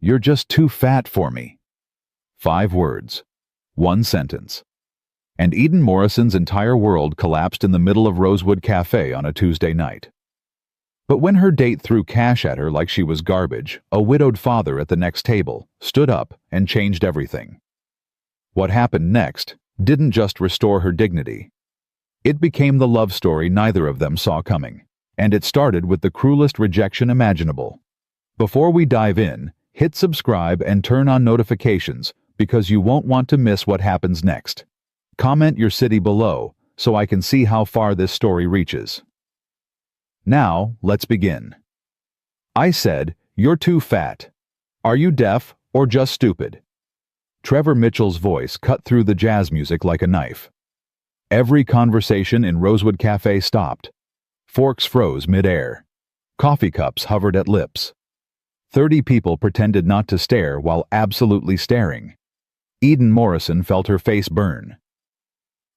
You're just too fat for me. 5 words. 1 sentence. And Eden Morrison's entire world collapsed in the middle of Rosewood Cafe on a Tuesday night. But when her date threw cash at her like she was garbage, a widowed father at the next table stood up and changed everything. What happened next didn't just restore her dignity. It became the love story neither of them saw coming, and it started with the cruelest rejection imaginable. Before we dive in, hit subscribe and turn on notifications because you won't want to miss what happens next. Comment your city below so I can see how far this story reaches. Now, let's begin. I said, "You're too fat. Are you deaf or just stupid?" Trevor Mitchell's voice cut through the jazz music like a knife. Every conversation in Rosewood Cafe stopped. Forks froze mid-air. Coffee cups hovered at lips. 30 people pretended not to stare while absolutely staring. Eden Morrison felt her face burn.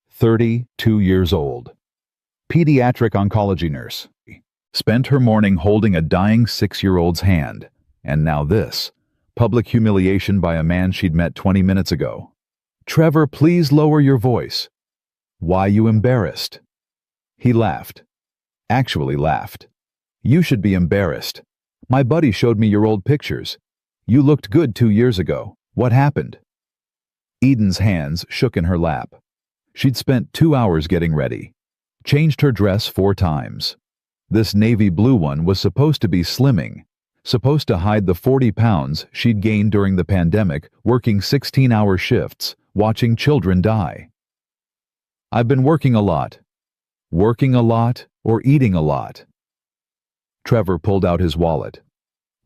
32 years old. Pediatric oncology nurse. Spent her morning holding a dying 6-year-old's hand. And now this. Public humiliation by a man she'd met 20 minutes ago. "Trevor, please lower your voice." "Why you embarrassed?" He laughed. Actually laughed. "You should be embarrassed. My buddy showed me your old pictures. You looked good 2 years ago. What happened?" Eden's hands shook in her lap. She'd spent 2 hours getting ready. Changed her dress 4 times. This navy blue one was supposed to be slimming, supposed to hide the 40 pounds she'd gained during the pandemic, working 16-hour shifts, watching children die. "I've been working a lot." Working a lot or eating a lot? Trevor pulled out his wallet.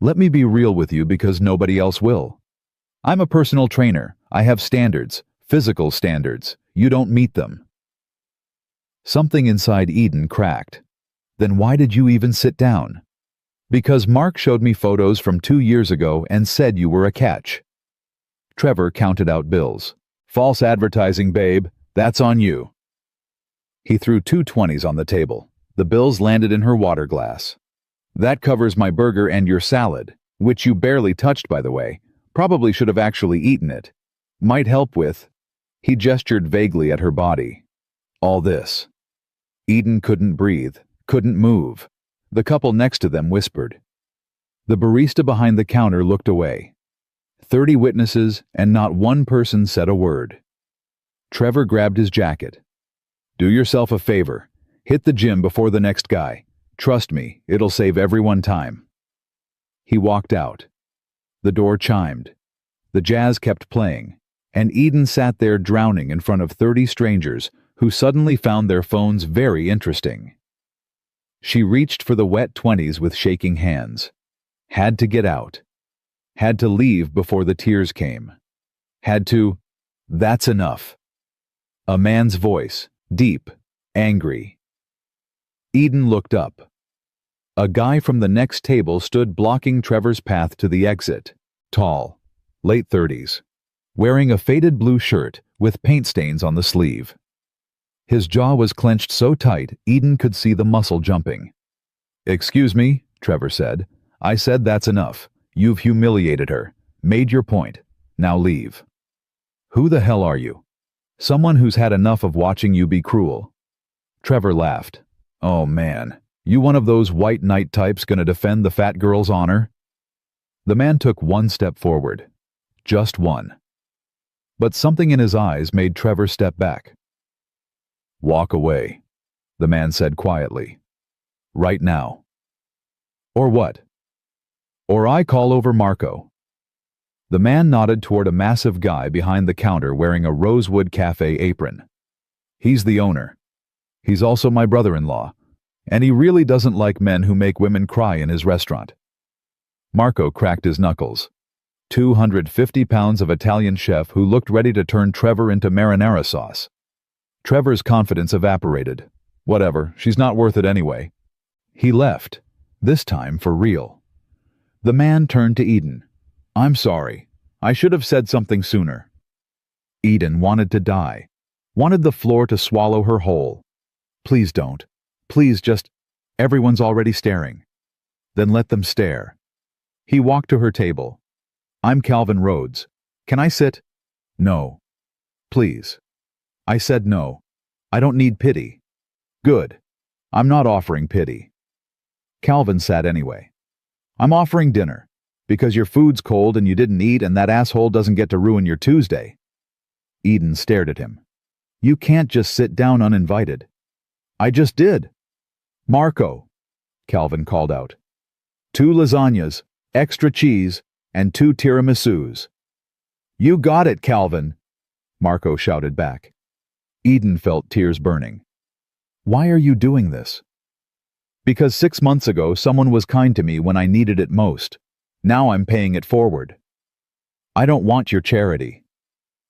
"Let me be real with you because nobody else will. I'm a personal trainer. I have standards, physical standards. You don't meet them." Something inside Eden cracked. "Then why did you even sit down?" "Because Mark showed me photos from 2 years ago and said you were a catch." Trevor counted out bills. "False advertising, babe. That's on you." He threw 2 20s on the table. The bills landed in her water glass. "That covers my burger and your salad, which you barely touched, by the way. Probably should have actually eaten it. Might help with..." He gestured vaguely at her body. "All this." Eden couldn't breathe, couldn't move. The couple next to them whispered. The barista behind the counter looked away. 30 witnesses, and not one person said a word. Trevor grabbed his jacket. "Do yourself a favor. Hit the gym before the next guy. Trust me, it'll save everyone time." He walked out. The door chimed. The jazz kept playing, and Eden sat there drowning in front of 30 strangers who suddenly found their phones very interesting. She reached for the wet 20s with shaking hands. Had to get out. Had to leave before the tears came. Had to... That's enough. A man's voice, deep, angry. Eden looked up. A guy from the next table stood blocking Trevor's path to the exit. Tall, late 30s, wearing a faded blue shirt with paint stains on the sleeve. His jaw was clenched so tight Eden could see the muscle jumping. "Excuse me," Trevor said. "I said that's enough. You've humiliated her. Made your point. Now leave." "Who the hell are you?" "Someone who's had enough of watching you be cruel." Trevor laughed. "Oh man, you one of those white knight types gonna defend the fat girl's honor?" The man took 1 step forward. Just 1. But something in his eyes made Trevor step back. "Walk away," the man said quietly. "Right now." "Or what?" "Or I call over Marco." The man nodded toward a massive guy behind the counter wearing a Rosewood Cafe apron. "He's the owner. He's also my brother-in-law, and he really doesn't like men who make women cry in his restaurant." Marco cracked his knuckles. 250 pounds of Italian chef who looked ready to turn Trevor into marinara sauce. Trevor's confidence evaporated. Whatever, she's not worth it anyway. He left, this time for real. The man turned to Eden. "I'm sorry. I should have said something sooner." Eden wanted to die, wanted the floor to swallow her whole. "Please don't. Please just... Everyone's already staring." "Then let them stare." He walked to her table. I'm Calvin Rhodes. Can I sit? No. Please. I said no. I don't need pity. Good. I'm not offering pity. Calvin sat anyway. I'm offering dinner, because your food's cold and you didn't eat and that asshole doesn't get to ruin your Tuesday. Eden stared at him. You can't just sit down uninvited. I just did. Marco, Calvin called out. 2 lasagnas, extra cheese, and 2 tiramisus. You got it, Calvin, Marco shouted back. Eden felt tears burning. Why are you doing this? Because 6 months ago someone was kind to me when I needed it most. Now I'm paying it forward. I don't want your charity.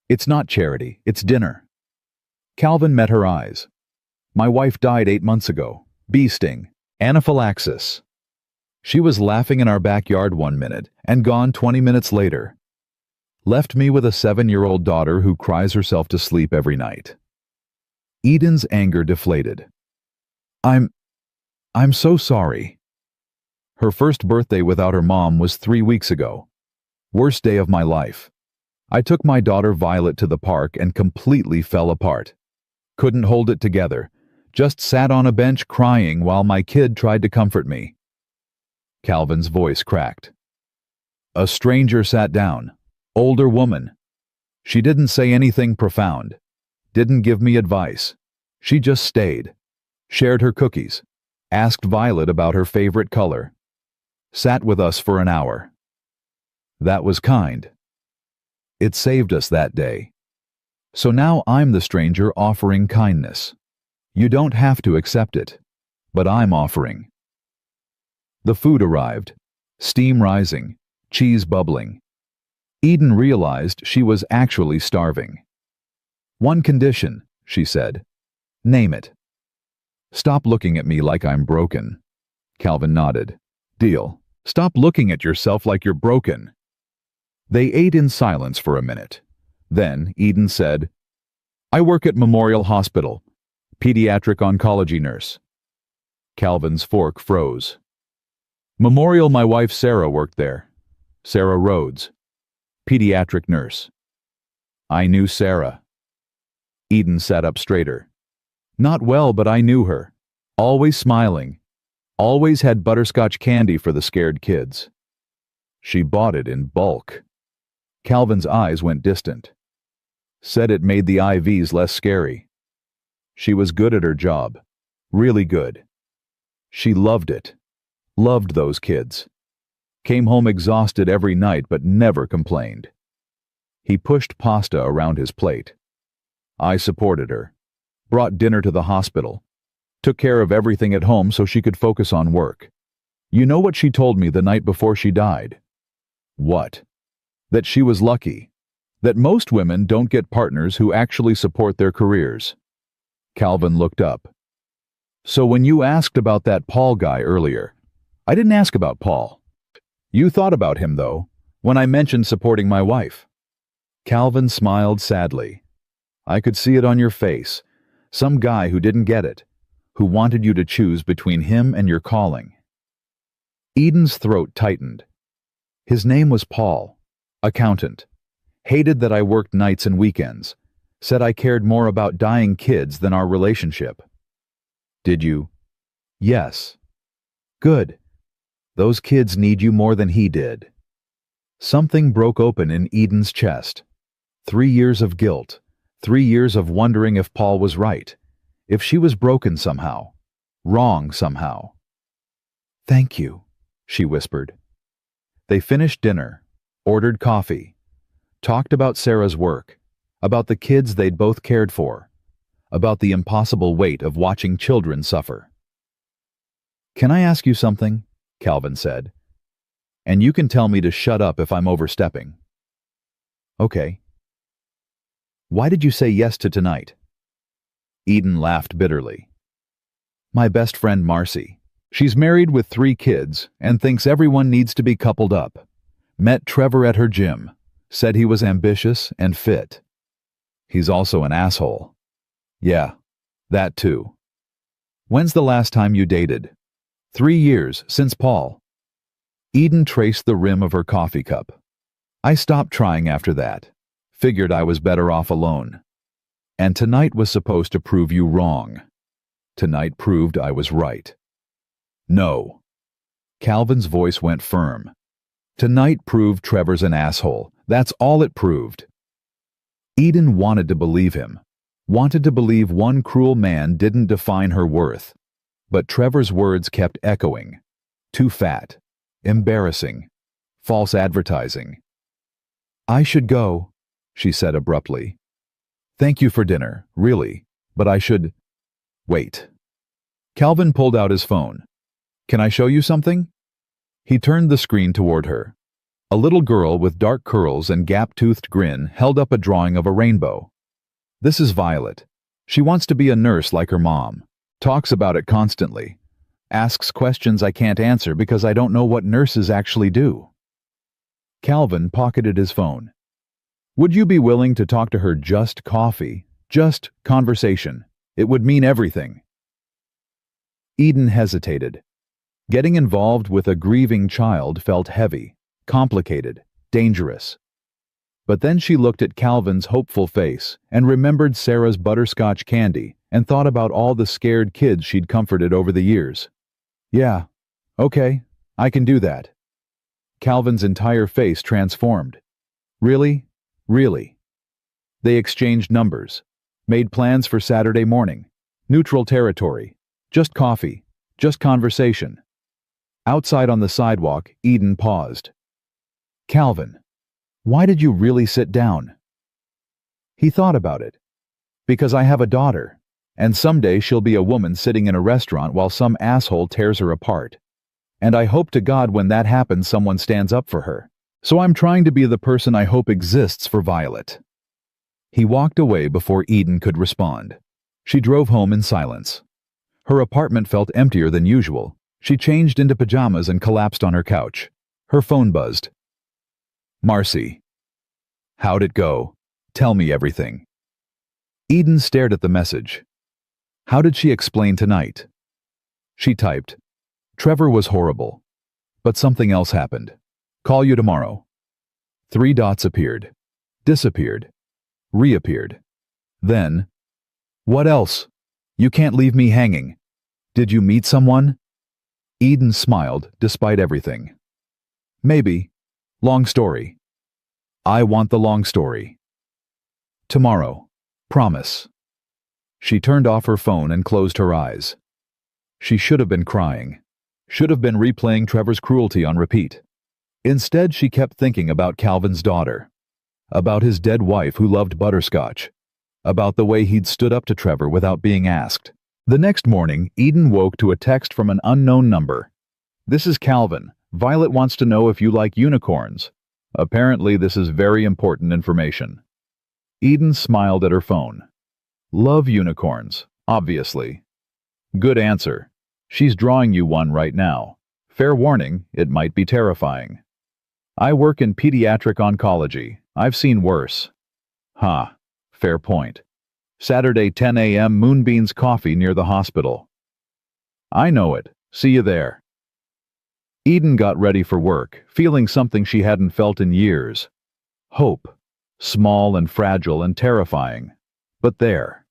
It's not charity, it's dinner. Calvin met her eyes. My wife died 8 months ago. Bee sting. Anaphylaxis. She was laughing in our backyard 1 minute and gone 20 minutes later. Left me with a 7-year-old daughter who cries herself to sleep every night. Eden's anger deflated. I'm so sorry. Her first birthday without her mom was 3 weeks ago. Worst day of my life. I took my daughter Violet to the park and completely fell apart. Couldn't hold it together. Just sat on a bench crying while my kid tried to comfort me. Calvin's voice cracked. A stranger sat down. Older woman. She didn't say anything profound. Didn't give me advice. She just stayed. Shared her cookies. Asked Violet about her favorite color. Sat with us for an hour. That was kind. It saved us that day. So now I'm the stranger offering kindness. You don't have to accept it, but I'm offering. The food arrived. Steam rising. Cheese bubbling. Eden realized she was actually starving. One condition, she said. Name it. Stop looking at me like I'm broken. Calvin nodded. Deal. Stop looking at yourself like you're broken. They ate in silence for a minute. Then Eden said, I work at Memorial Hospital. Pediatric oncology nurse. Calvin's fork froze. Memorial, my wife Sarah worked there. Sarah Rhodes. Pediatric nurse. I knew Sarah. Eden sat up straighter. Not well, but I knew her. Always smiling. Always had butterscotch candy for the scared kids. She bought it in bulk. Calvin's eyes went distant. Said it made the IVs less scary. She was good at her job. Really good. She loved it. Loved those kids. Came home exhausted every night but never complained. He pushed pasta around his plate. I supported her. Brought dinner to the hospital. Took care of everything at home so she could focus on work. You know what she told me the night before she died? What? That she was lucky. That most women don't get partners who actually support their careers. Calvin looked up. So when you asked about that Paul guy earlier, I didn't ask about Paul. You thought about him, though, when I mentioned supporting my wife. Calvin smiled sadly. I could see it on your face. Some guy who didn't get it, who wanted you to choose between him and your calling. Eden's throat tightened. His name was Paul, accountant. Hated that I worked nights and weekends. Said I cared more about dying kids than our relationship. Did you? Yes. Good. Those kids need you more than he did. Something broke open in Eden's chest. 3 years of guilt. 3 years of wondering if Paul was right. If she was broken somehow. Wrong somehow. Thank you, she whispered. They finished dinner. Ordered coffee. Talked about Sarah's work. About the kids they'd both cared for. About the impossible weight of watching children suffer. Can I ask you something? Calvin said. And you can tell me to shut up if I'm overstepping. Okay. Why did you say yes to tonight? Eden laughed bitterly. My best friend Marcy. She's married with 3 kids and thinks everyone needs to be coupled up. Met Trevor at her gym. Said he was ambitious and fit. He's also an asshole. Yeah, that too. When's the last time you dated? 3 years, since Paul. Eden traced the rim of her coffee cup. I stopped trying after that. Figured I was better off alone. And tonight was supposed to prove you wrong. Tonight proved I was right. No. Calvin's voice went firm. Tonight proved Trevor's an asshole. That's all it proved. Eden wanted to believe him. Wanted to believe one cruel man didn't define her worth. But Trevor's words kept echoing. Too fat. Embarrassing. False advertising. I should go, she said abruptly. Thank you for dinner, really, but I should... Wait. Calvin pulled out his phone. Can I show you something? He turned the screen toward her. A little girl with dark curls and gap-toothed grin held up a drawing of a rainbow. This is Violet. She wants to be a nurse like her mom. Talks about it constantly. Asks questions I can't answer because I don't know what nurses actually do. Calvin pocketed his phone. Would you be willing to talk to her just coffee? Just conversation. It would mean everything. Eden hesitated. Getting involved with a grieving child felt heavy, complicated, dangerous. But then she looked at Calvin's hopeful face and remembered Sarah's butterscotch candy and thought about all the scared kids she'd comforted over the years. Yeah, okay, I can do that. Calvin's entire face transformed. Really? Really? They exchanged numbers, made plans for Saturday morning, neutral territory, just coffee, just conversation. Outside on the sidewalk, Eden paused. Calvin, why did you really sit down? He thought about it. Because I have a daughter, and someday she'll be a woman sitting in a restaurant while some asshole tears her apart. And I hope to God when that happens someone stands up for her. So I'm trying to be the person I hope exists for Violet. He walked away before Eden could respond. She drove home in silence. Her apartment felt emptier than usual. She changed into pajamas and collapsed on her couch. Her phone buzzed. Marcy. How'd it go? Tell me everything. Eden stared at the message. How did she explain tonight? She typed, Trevor was horrible. But something else happened. Call you tomorrow. 3 dots appeared. Disappeared. Reappeared. Then, what else? You can't leave me hanging. Did you meet someone? Eden smiled, despite everything. Maybe. Long story. I want the long story. Tomorrow. Promise. She turned off her phone and closed her eyes. She should have been crying. Should have been replaying Trevor's cruelty on repeat. Instead, she kept thinking about Calvin's daughter. About his dead wife who loved butterscotch. About the way he'd stood up to Trevor without being asked. The next morning, Eden woke to a text from an unknown number. This is Calvin. Violet wants to know if you like unicorns. Apparently, this is very important information. Eden smiled at her phone. Love unicorns, obviously. Good answer. She's drawing you one right now. Fair warning, it might be terrifying. I work in pediatric oncology. I've seen worse. Fair point. Saturday 10 a.m. Moonbeans Coffee near the hospital. I know it. See you there. Eden got ready for work, feeling something she hadn't felt in years. Hope. Small and fragile and terrifying. But there.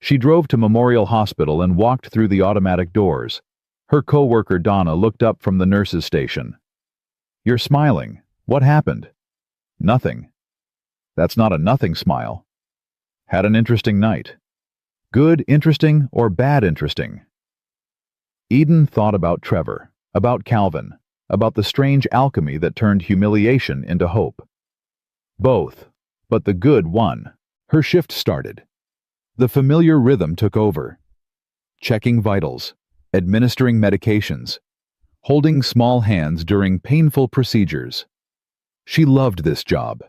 She drove to Memorial Hospital and walked through the automatic doors. Her co-worker Donna looked up from the nurse's station. You're smiling. What happened? Nothing. That's not a nothing smile. Had an interesting night. Good interesting or bad interesting? Eden thought about Trevor, about Calvin, about the strange alchemy that turned humiliation into hope. Both, but the good won. Her shift started. The familiar rhythm took over. Checking vitals, administering medications, holding small hands during painful procedures. She loved this job.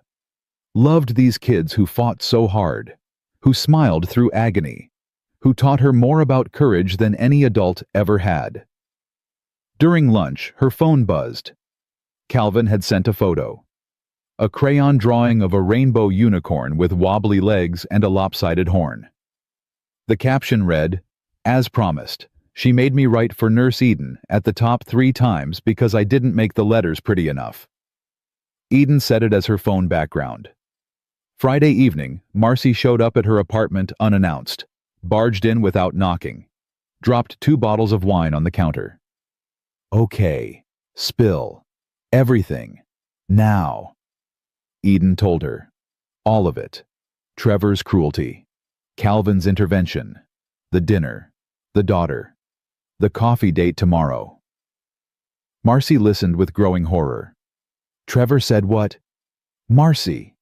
Loved these kids who fought so hard, who smiled through agony, who taught her more about courage than any adult ever had. During lunch, her phone buzzed. Calvin had sent a photo. A crayon drawing of a rainbow unicorn with wobbly legs and a lopsided horn. The caption read, As promised, she made me write for Nurse Eden at the top 3 times because I didn't make the letters pretty enough. Eden set it as her phone background. Friday evening, Marcy showed up at her apartment unannounced, barged in without knocking, dropped 2 bottles of wine on the counter. Okay, spill. Everything. Now. Eden told her. All of it. Trevor's cruelty. Calvin's intervention. The dinner. The daughter. The coffee date tomorrow. Marcy listened with growing horror. Trevor said what? Marcy.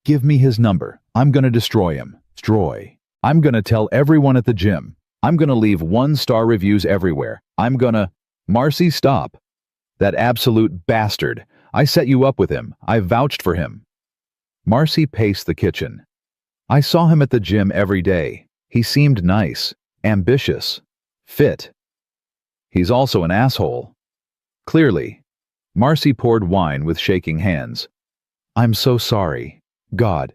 Give me his number. I'm gonna destroy him. Destroy. I'm gonna tell everyone at the gym. I'm gonna leave 1-star reviews everywhere. I'm gonna... Marcy, stop. That absolute bastard. I set you up with him. I vouched for him. Marcy paced the kitchen. I saw him at the gym every day. He seemed nice, ambitious, fit. He's also an asshole. Clearly. Marcy poured wine with shaking hands. I'm so sorry. God.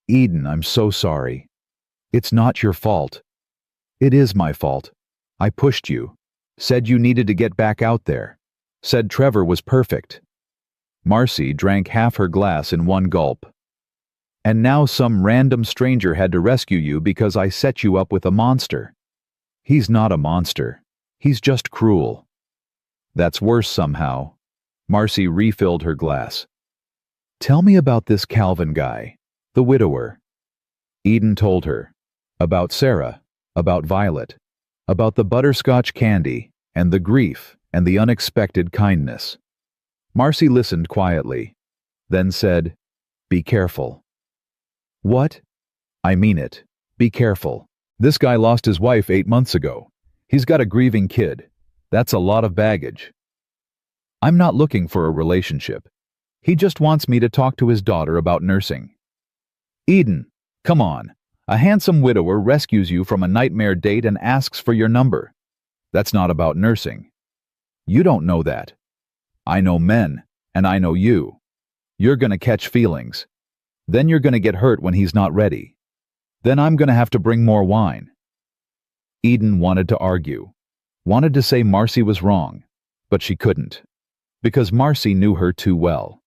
Eden, I'm so sorry. It's not your fault. It is my fault. I pushed you. Said you needed to get back out there. Said Trevor was perfect. Marcy drank half her glass in one gulp. And now some random stranger had to rescue you because I set you up with a monster. He's not a monster. He's just cruel. That's worse somehow. Marcy refilled her glass. Tell me about this Calvin guy, the widower. Eden told her. About Sarah, about Violet, about the butterscotch candy, and the grief, and the unexpected kindness. Marcy listened quietly, then said, Be careful. What? I mean it. Be careful. This guy lost his wife 8 months ago. He's got a grieving kid. That's a lot of baggage. I'm not looking for a relationship. He just wants me to talk to his daughter about nursing. Eden, come on. A handsome widower rescues you from a nightmare date and asks for your number. That's not about nursing. You don't know that. I know men, and I know you. You're gonna catch feelings. Then you're gonna get hurt when he's not ready. Then I'm gonna have to bring more wine. Eden wanted to argue, wanted to say Marcy was wrong, but she couldn't, because Marcy knew her too well.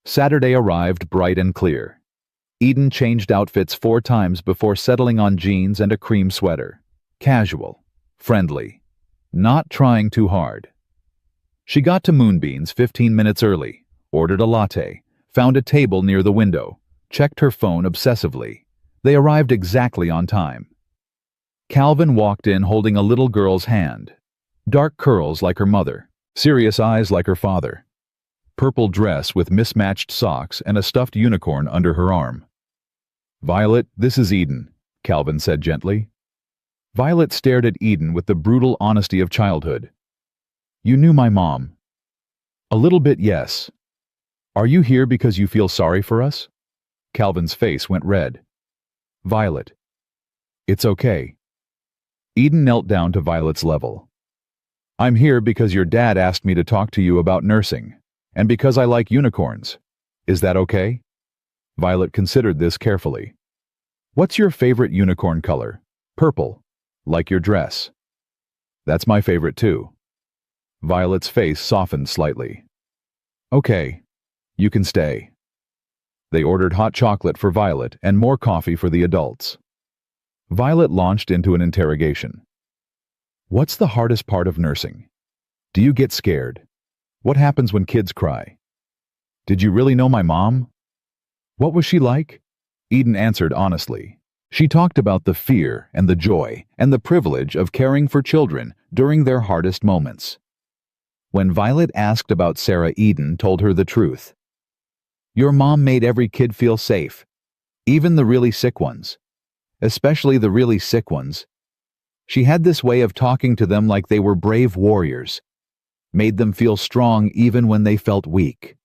Saturday arrived bright and clear. Eden changed outfits 4 times before settling on jeans and a cream sweater. Casual, friendly, not trying too hard. She got to Moonbeans 15 minutes early, ordered a latte, found a table near the window, checked her phone obsessively. They arrived exactly on time. Calvin walked in holding a little girl's hand. Dark curls like her mother, serious eyes like her father. Purple dress with mismatched socks and a stuffed unicorn under her arm. Violet, this is Eden, Calvin said gently. Violet stared at Eden with the brutal honesty of childhood. You knew my mom. A little bit, yes. Are you here because you feel sorry for us? Calvin's face went red. Violet. It's okay. Eden knelt down to Violet's level. I'm here because your dad asked me to talk to you about nursing, and because I like unicorns. Is that okay? Violet considered this carefully. What's your favorite unicorn color? Purple, like your dress. That's my favorite too. Violet's face softened slightly. Okay, you can stay. They ordered hot chocolate for Violet and more coffee for the adults. Violet launched into an interrogation. What's the hardest part of nursing? Do you get scared? What happens when kids cry? Did you really know my mom? What was she like? Eden answered honestly. She talked about the fear and the joy and the privilege of caring for children during their hardest moments. When Violet asked about Sarah, Eden told her the truth. Your mom made every kid feel safe, even the really sick ones, especially the really sick ones. She had this way of talking to them like they were brave warriors, made them feel strong even when they felt weak.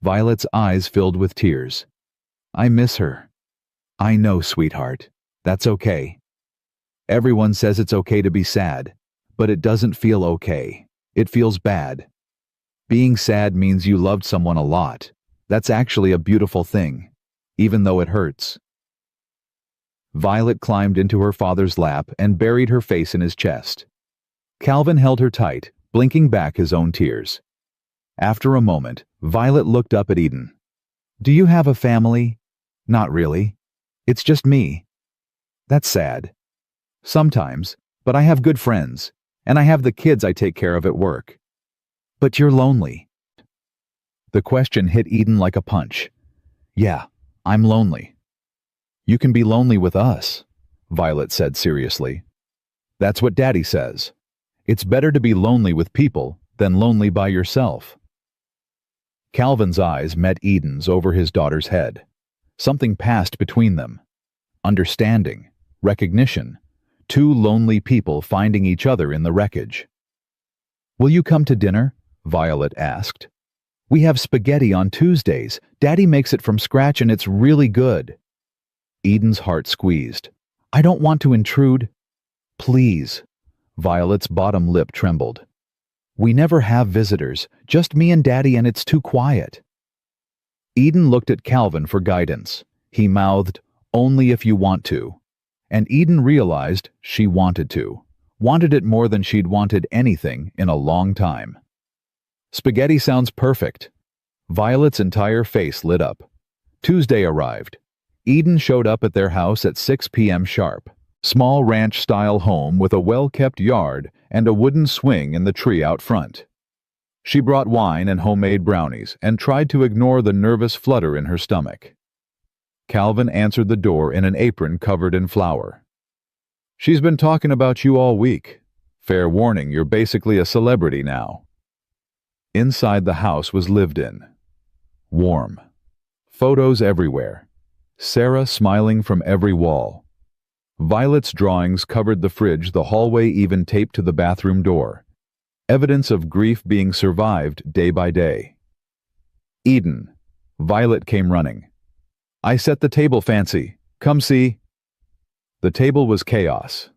Violet's eyes filled with tears. I miss her. I know, sweetheart. That's okay. Everyone says it's okay to be sad, but it doesn't feel okay. It feels bad. Being sad means you loved someone a lot. That's actually a beautiful thing, even though it hurts. Violet climbed into her father's lap and buried her face in his chest. Calvin held her tight, blinking back his own tears. After a moment, Violet looked up at Eden. Do you have a family? Not really. It's just me. That's sad. Sometimes, but I have good friends, and I have the kids I take care of at work. But you're lonely. The question hit Eden like a punch. Yeah, I'm lonely. You can be lonely with us, Violet said seriously. That's what Daddy says. It's better to be lonely with people than lonely by yourself. Calvin's eyes met Eden's over his daughter's head. Something passed between them. Understanding, recognition, two lonely people finding each other in the wreckage. Will you come to dinner? Violet asked. We have spaghetti on Tuesdays. Daddy makes it from scratch and it's really good. Eden's heart squeezed. I don't want to intrude. Please. Violet's bottom lip trembled. We never have visitors, just me and Daddy, and it's too quiet. Eden looked at Calvin for guidance. He mouthed, only if you want to. And Eden realized she wanted to. Wanted it more than she'd wanted anything in a long time. Spaghetti sounds perfect. Violet's entire face lit up. Tuesday arrived. Eden showed up at their house at 6 p.m. sharp. Small ranch-style home with a well-kept yard and a wooden swing in the tree out front. She brought wine and homemade brownies and tried to ignore the nervous flutter in her stomach. Calvin answered the door in an apron covered in flour. She's been talking about you all week. Fair warning, you're basically a celebrity now. Inside the house was lived in. Warm. Photos everywhere. Sarah smiling from every wall. Violet's drawings covered the fridge, the hallway even taped to the bathroom door. Evidence of grief being survived day by day. Eden. Violet came running. I set the table, Fancy. Come see. The table was chaos.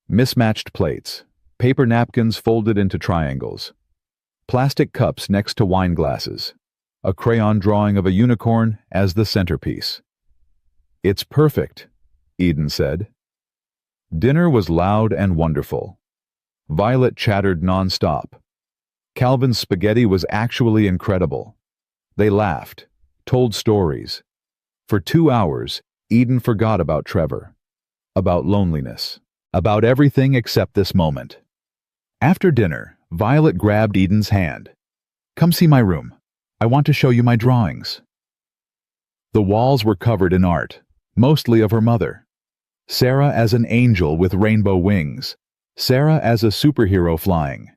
Mismatched plates. Paper napkins folded into triangles. Plastic cups next to wine glasses. A crayon drawing of a unicorn as the centerpiece. It's perfect, Eden said. Dinner was loud and wonderful. Violet chattered nonstop. Calvin's spaghetti was actually incredible. They laughed, told stories. For 2 hours, Eden forgot about Trevor, about loneliness, about everything except this moment. After dinner, Violet grabbed Eden's hand. Come see my room. I want to show you my drawings. The walls were covered in art, mostly of her mother. Sarah as an angel with rainbow wings. Sarah as a superhero flying.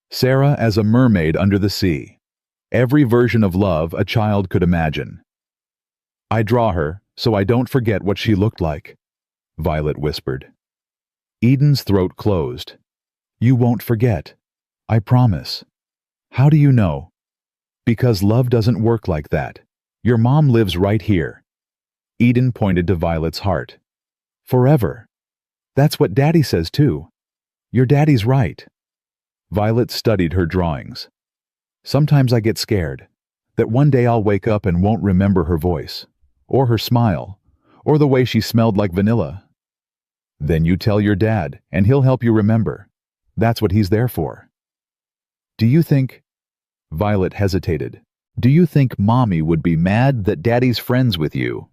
Sarah as a mermaid under the sea. Every version of love a child could imagine. I draw her so I don't forget what she looked like, Violet whispered. Eden's throat closed. You won't forget. I promise. How do you know? Because love doesn't work like that. Your mom lives right here. Eden pointed to Violet's heart. Forever. That's what Daddy says too. Your daddy's right. Violet studied her drawings. Sometimes I get scared that one day I'll wake up and won't remember her voice, or her smile, or the way she smelled like vanilla. Then you tell your dad, and he'll help you remember. That's what he's there for. Do you think... Violet hesitated. Do you think Mommy would be mad that Daddy's friends with you?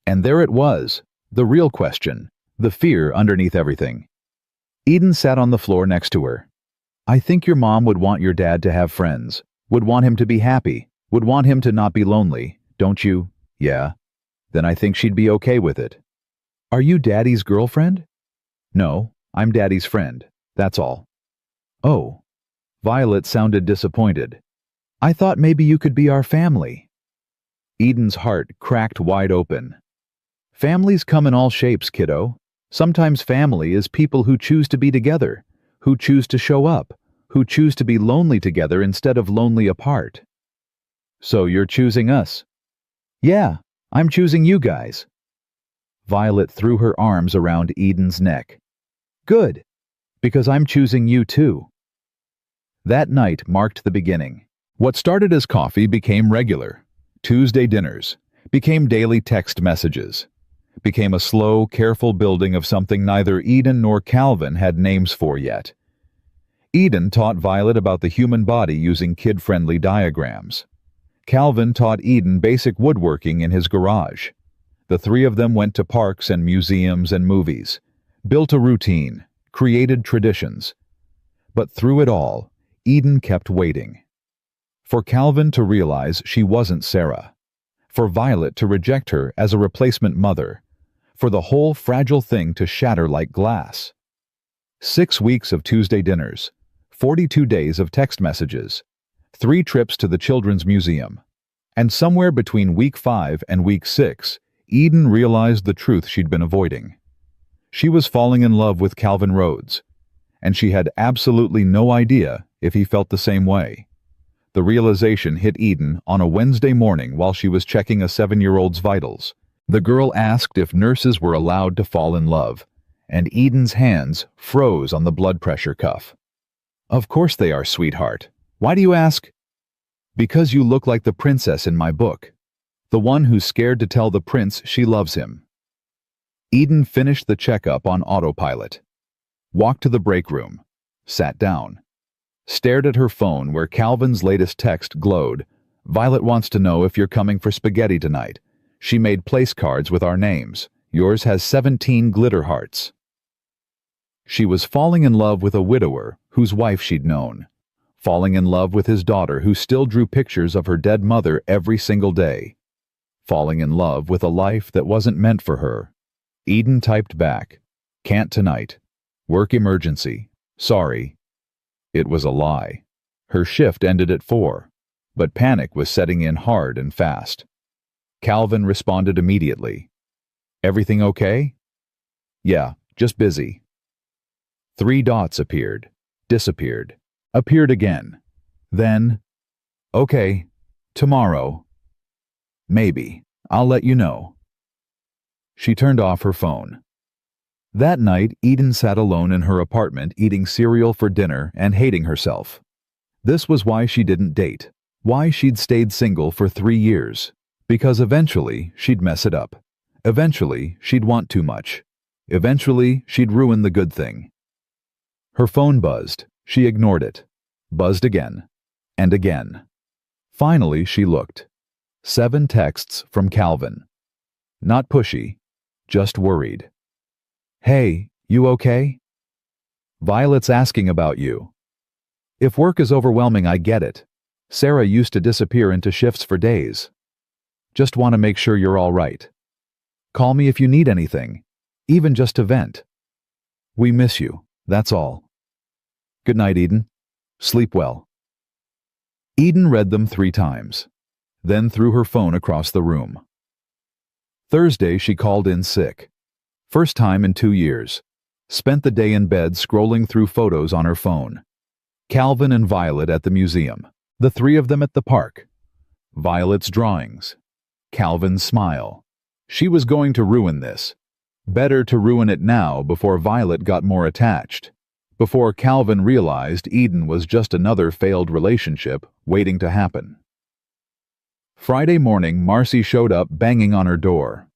And there it was, the real question, the fear underneath everything. Eden sat on the floor next to her. I think your mom would want your dad to have friends, would want him to be happy, would want him to not be lonely, don't you? Yeah. Then I think she'd be okay with it. Are you Daddy's girlfriend? No, I'm Daddy's friend, that's all. Oh. Violet sounded disappointed. I thought maybe you could be our family. Eden's heart cracked wide open. Families come in all shapes, kiddo. Sometimes family is people who choose to be together, who choose to show up, who choose to be lonely together instead of lonely apart. So you're choosing us? Yeah, I'm choosing you guys. Violet threw her arms around Eden's neck. Good, because I'm choosing you too. That night marked the beginning. What started as coffee became regular. Tuesday dinners became daily text messages. Became a slow, careful building of something neither Eden nor Calvin had names for yet. Eden taught Violet about the human body using kid-friendly diagrams. Calvin taught Eden basic woodworking in his garage. The three of them went to parks and museums and movies, built a routine, created traditions. But through it all, Eden kept waiting. For Calvin to realize she wasn't Sarah. For Violet to reject her as a replacement mother. For the whole fragile thing to shatter like glass. 6 weeks of Tuesday dinners, 42 days of text messages, 3 trips to the Children's Museum. And somewhere between week 5 and week 6, Eden realized the truth she'd been avoiding. She was falling in love with Calvin Rhodes, and she had absolutely no idea if he felt the same way. The realization hit Eden on a Wednesday morning while she was checking a 7-year-old's vitals. The girl asked if nurses were allowed to fall in love, and Eden's hands froze on the blood pressure cuff. "Of course they are, sweetheart. Why do you ask?" "Because you look like the princess in my book. The one who's scared to tell the prince she loves him." Eden finished the checkup on autopilot. Walked to the break room. Sat down. Stared at her phone where Calvin's latest text glowed. "Violet wants to know if you're coming for spaghetti tonight. She made place cards with our names. Yours has 17 glitter hearts." She was falling in love with a widower whose wife she'd known. Falling in love with his daughter who still drew pictures of her dead mother every single day. Falling in love with a life that wasn't meant for her. Eden typed back, "Can't tonight. Work emergency. Sorry." It was a lie. Her shift ended at 4, but panic was setting in hard and fast. Calvin responded immediately. "Everything okay?" "Yeah, just busy." 3 dots appeared, disappeared, appeared again. Then, "Okay, tomorrow. Maybe. I'll let you know." She turned off her phone. That night, Eden sat alone in her apartment eating cereal for dinner and hating herself. This was why she didn't date, why she'd stayed single for 3 years. Because eventually, she'd mess it up. Eventually, she'd want too much. Eventually, she'd ruin the good thing. Her phone buzzed. She ignored it. Buzzed again. And again. Finally, she looked. 7 texts from Calvin. Not pushy, just worried. "Hey, you okay? Violet's asking about you. If work is overwhelming, I get it. Sarah used to disappear into shifts for days. Just want to make sure you're all right. Call me if you need anything, even just to vent. We miss you, that's all. Good night, Eden. Sleep well." Eden read them 3 times, then threw her phone across the room. Thursday, she called in sick. First time in 2 years. Spent the day in bed scrolling through photos on her phone. Calvin and Violet at the museum. The 3 of them at the park. Violet's drawings. Calvin's smile. She was going to ruin this. Better to ruin it now before Violet got more attached. Before Calvin realized Eden was just another failed relationship waiting to happen. Friday morning, Marcy showed up banging on her door.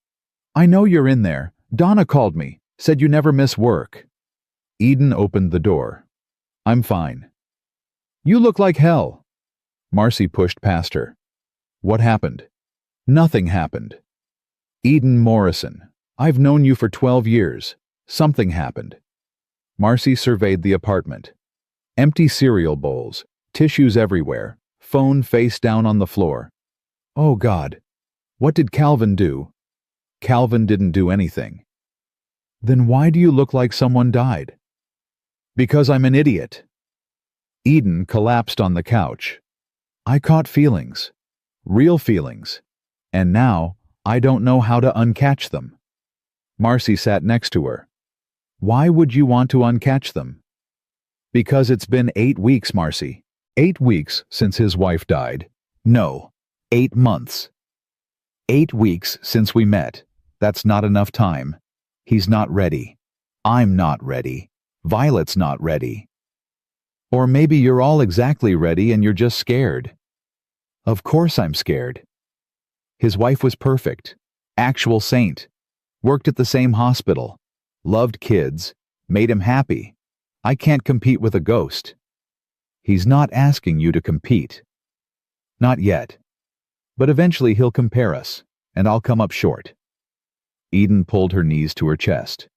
"I know you're in there. Donna called me, said you never miss work." Eden opened the door. "I'm fine." "You look like hell." Marcy pushed past her. "What happened?" "Nothing happened." "Eden Morrison, I've known you for 12 years. Something happened." Marcy surveyed the apartment. Empty cereal bowls, tissues everywhere, phone face down on the floor. "Oh God, what did Calvin do?" "Calvin didn't do anything." "Then why do you look like someone died?" "Because I'm an idiot." Eden collapsed on the couch. "I caught feelings. Real feelings. And now, I don't know how to uncatch them." Marcy sat next to her. "Why would you want to uncatch them?" "Because it's been 8 weeks, Marcy. 8 weeks since his wife died. No, 8 months. 8 weeks since we met. That's not enough time. He's not ready. I'm not ready. Violet's not ready. Or maybe you're all exactly ready and you're just scared." "Of course I'm scared." His wife was perfect. Actual saint. Worked at the same hospital. Loved kids. Made him happy. I can't compete with a ghost. He's not asking you to compete. Not yet. But eventually he'll compare us, and I'll come up short. Eden pulled her knees to her chest.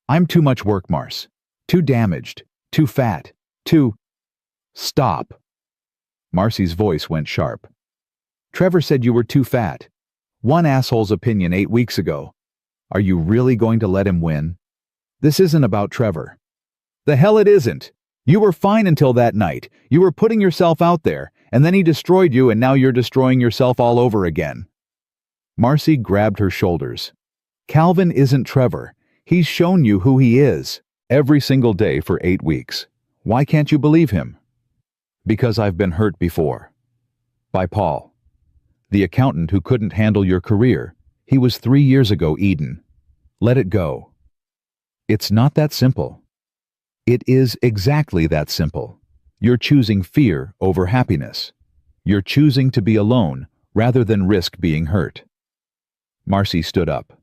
I'm too much work, Mars. Too damaged. Too fat. Too... Stop. Marcy's voice went sharp. Trevor said you were too fat. One asshole's opinion 8 weeks ago. Are you really going to let him win? This isn't about Trevor. The hell it isn't. You were fine until that night. You were putting yourself out there, and then he destroyed you, and now you're destroying yourself all over again. Marcy grabbed her shoulders. Calvin isn't Trevor. He's shown you who he is. Every single day for 8 weeks. Why can't you believe him? Because I've been hurt before. By Paul. The accountant who couldn't handle your career. He was 3 years ago, Eden. Let it go. It's not that simple. It is exactly that simple. You're choosing fear over happiness. You're choosing to be alone rather than risk being hurt. Marcy stood up.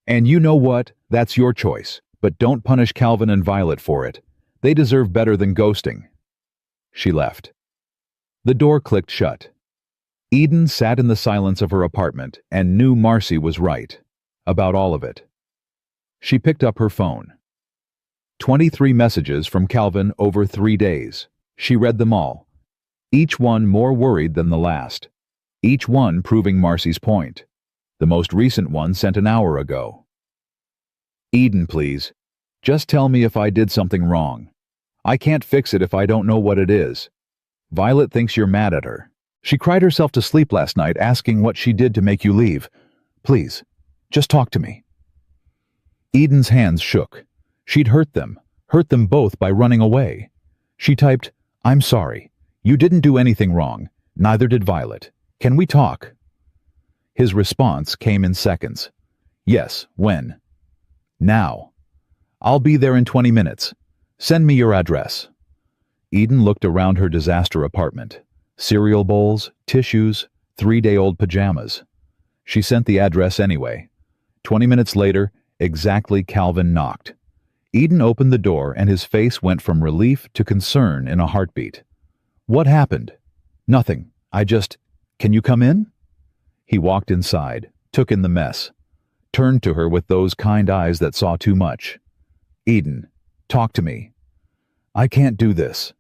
And you know what? That's your choice. But don't punish Calvin and Violet for it. They deserve better than ghosting. She left. The door clicked shut. Eden sat in the silence of her apartment and knew Marcy was right. About all of it. She picked up her phone. 23 messages from Calvin over 3 days. She read them all. Each one more worried than the last. Each one proving Marcy's point. The most recent one sent an hour ago. Eden, please. Just tell me if I did something wrong. I can't fix it if I don't know what it is. Violet thinks you're mad at her. She cried herself to sleep last night asking what she did to make you leave. Please, just talk to me. Eden's hands shook. She'd hurt them both by running away. She typed, I'm sorry. You didn't do anything wrong. Neither did Violet. Can we talk? His response came in seconds. Yes, when? Now. I'll be there in 20 minutes. Send me your address. Eden looked around her disaster apartment. Cereal bowls, tissues, 3-day-old pajamas. She sent the address anyway. 20 minutes later, exactly Calvin knocked. Eden opened the door and his face went from relief to concern in a heartbeat. What happened? Nothing. Can you come in? He walked inside, took in the mess, turned to her with those kind eyes that saw too much. Eden, talk to me. I can't do this.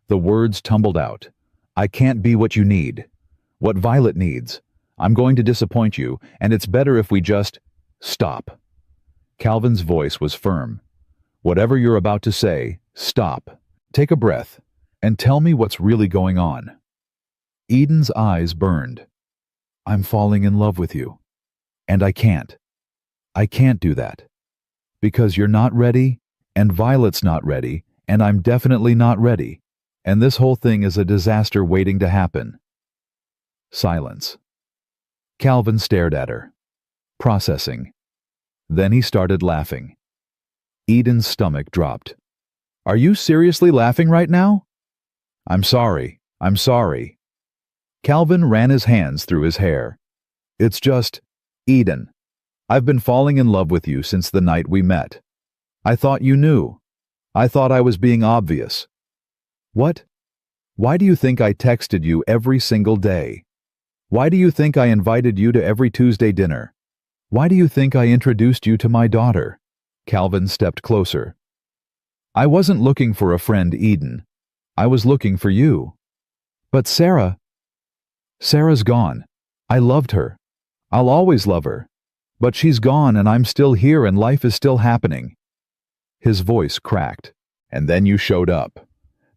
The words tumbled out. I can't be what you need. What Violet needs. I'm going to disappoint you, and it's better if we just... Stop. Calvin's voice was firm. Whatever you're about to say, stop. Take a breath, and tell me what's really going on. Eden's eyes burned. I'm falling in love with you. And I can't. I can't do that. Because you're not ready, and Violet's not ready, and I'm definitely not ready. And this whole thing is a disaster waiting to happen. Silence. Calvin stared at her, processing. Then he started laughing. Eden's stomach dropped. Are you seriously laughing right now? I'm sorry. Calvin ran his hands through his hair. It's just, Eden, I've been falling in love with you since the night we met. I thought you knew. I thought I was being obvious. What? Why do you think I texted you every single day? Why do you think I invited you to every Tuesday dinner? Why do you think I introduced you to my daughter? Calvin stepped closer. I wasn't looking for a friend, Eden. I was looking for you. But Sarah's gone. I loved her. I'll always love her. But she's gone and I'm still here and life is still happening. His voice cracked. And then you showed up.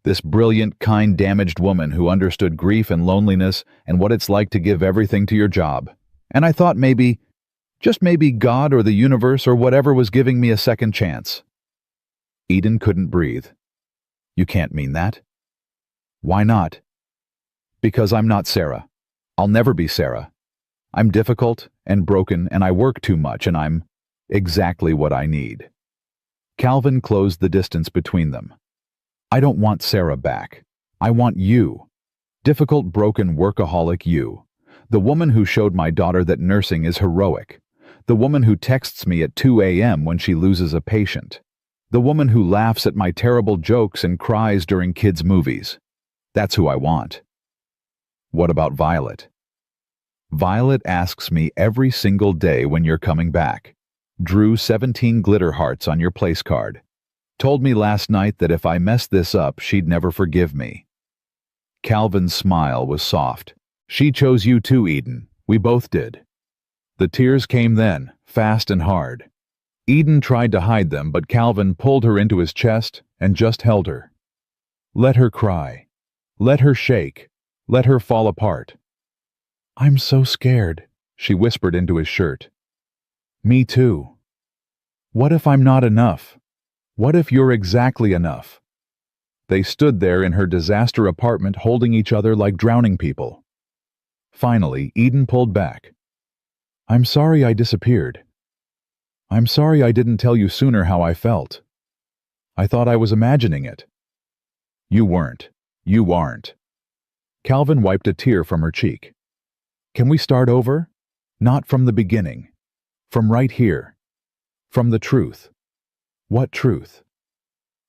This brilliant, kind, damaged woman who understood grief and loneliness and what it's like to give everything to your job. And I thought maybe, just maybe God or the universe or whatever was giving me a second chance. Eden couldn't breathe. You can't mean that. Why not? Because I'm not Sarah. I'll never be Sarah. I'm difficult and broken and I work too much and I'm exactly what I need. Calvin closed the distance between them. I don't want Sarah back. I want you. Difficult, broken, workaholic you. The woman who showed my daughter that nursing is heroic. The woman who texts me at 2 a.m. when she loses a patient. The woman who laughs at my terrible jokes and cries during kids' movies. That's who I want. What about Violet? Violet asks me every single day when you're coming back. Drew 17 glitter hearts on your place card. Told me last night that if I messed this up, she'd never forgive me. Calvin's smile was soft. She chose you too, Eden. We both did. The tears came then, fast and hard. Eden tried to hide them, but Calvin pulled her into his chest and just held her. Let her cry. Let her shake. Let her fall apart. I'm so scared, she whispered into his shirt. Me too. What if I'm not enough? What if you're exactly enough? They stood there in her disaster apartment holding each other like drowning people. Finally, Eden pulled back. I'm sorry I disappeared. I'm sorry I didn't tell you sooner how I felt. I thought I was imagining it. You weren't. You aren't. Calvin wiped a tear from her cheek. Can we start over? Not from the beginning. From right here. From the truth. What truth?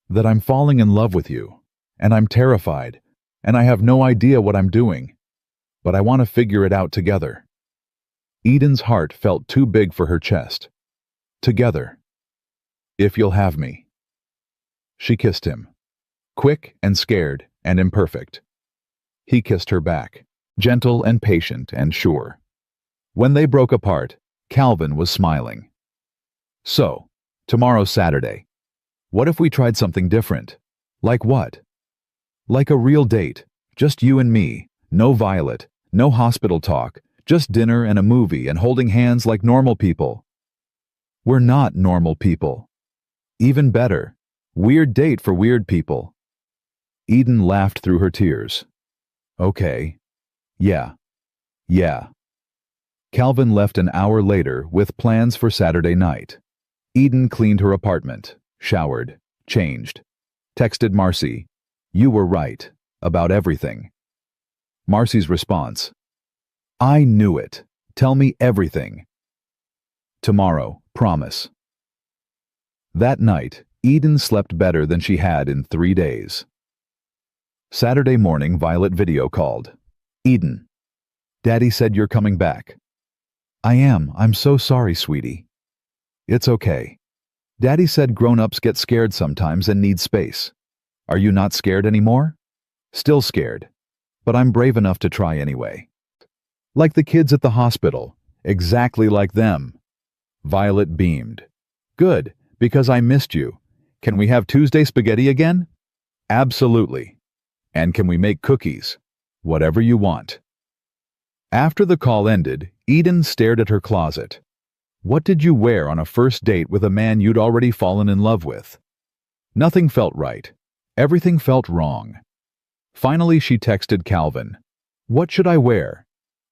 That I'm falling in love with you, and I'm terrified, and I have no idea what I'm doing, but I want to figure it out together. Eden's heart felt too big for her chest. Together. If you'll have me. She kissed him. Quick and scared and imperfect. He kissed her back, gentle and patient and sure. When they broke apart, Calvin was smiling. So, tomorrow's Saturday. What if we tried something different? Like what? Like a real date, just you and me, no Violet, no hospital talk, just dinner and a movie and holding hands like normal people. We're not normal people. Even better, weird date for weird people. Eden laughed through her tears. Okay. Yeah. Calvin left an hour later with plans for Saturday night. Eden cleaned her apartment, showered, changed, texted Marcy, "You were right, about everything." Marcy's response, "I knew it. Tell me everything." Tomorrow, promise. That night, Eden slept better than she had in 3 days. Saturday morning, Violet video called. Eden. Daddy said you're coming back. I am. I'm so sorry, sweetie. It's okay. Daddy said grown-ups get scared sometimes and need space. Are you not scared anymore? Still scared. But I'm brave enough to try anyway. Like the kids at the hospital. Exactly like them. Violet beamed. Good, because I missed you. Can we have Tuesday spaghetti again? Absolutely. And can we make cookies? Whatever you want. After the call ended, Eden stared at her closet. What did you wear on a first date with a man you'd already fallen in love with? Nothing felt right. Everything felt wrong. Finally, she texted Calvin. What should I wear?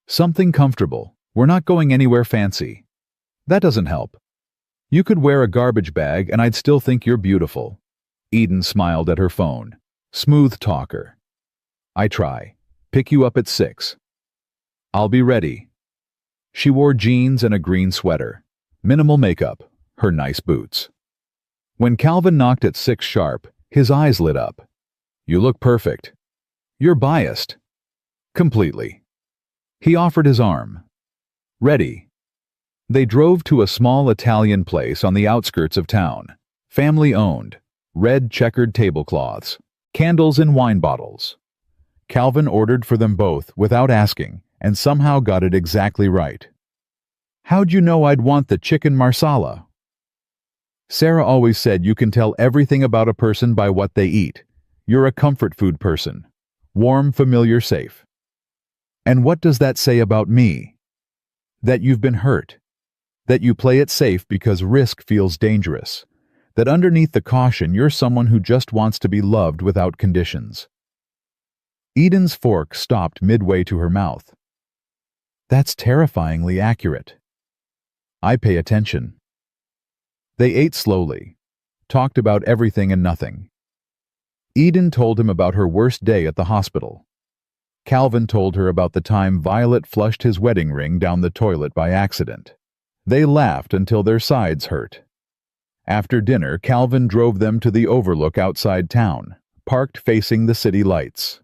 Something comfortable. We're not going anywhere fancy. That doesn't help. You could wear a garbage bag and I'd still think you're beautiful. Eden smiled at her phone. Smooth talker. I try. Pick you up at 6. I'll be ready. She wore jeans and a green sweater. Minimal makeup. Her nice boots. When Calvin knocked at 6 sharp, his eyes lit up. You look perfect. You're biased. Completely. He offered his arm. Ready. They drove to a small Italian place on the outskirts of town. Family-owned. Red checkered tablecloths. Candles in wine bottles. Calvin ordered for them both without asking, and somehow got it exactly right. How'd you know I'd want the chicken marsala? Sarah always said you can tell everything about a person by what they eat. You're a comfort food person. Warm, familiar, safe. And what does that say about me? That you've been hurt. That you play it safe because risk feels dangerous. That underneath the caution, you're someone who just wants to be loved without conditions. Eden's fork stopped midway to her mouth. That's terrifyingly accurate. I pay attention. They ate slowly, talked about everything and nothing. Eden told him about her worst day at the hospital. Calvin told her about the time Violet flushed his wedding ring down the toilet by accident. They laughed until their sides hurt. After dinner, Calvin drove them to the overlook outside town, parked facing the city lights.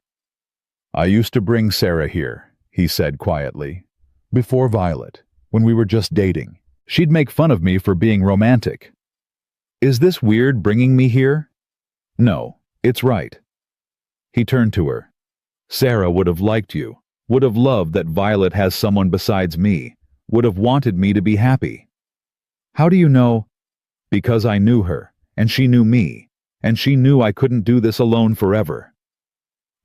I used to bring Sarah here, he said quietly. Before Violet, when we were just dating, she'd make fun of me for being romantic. Is this weird bringing me here? No, it's right. He turned to her. Sarah would have liked you, would have loved that Violet has someone besides me, would have wanted me to be happy. How do you know? Because I knew her, and she knew me, and she knew I couldn't do this alone forever.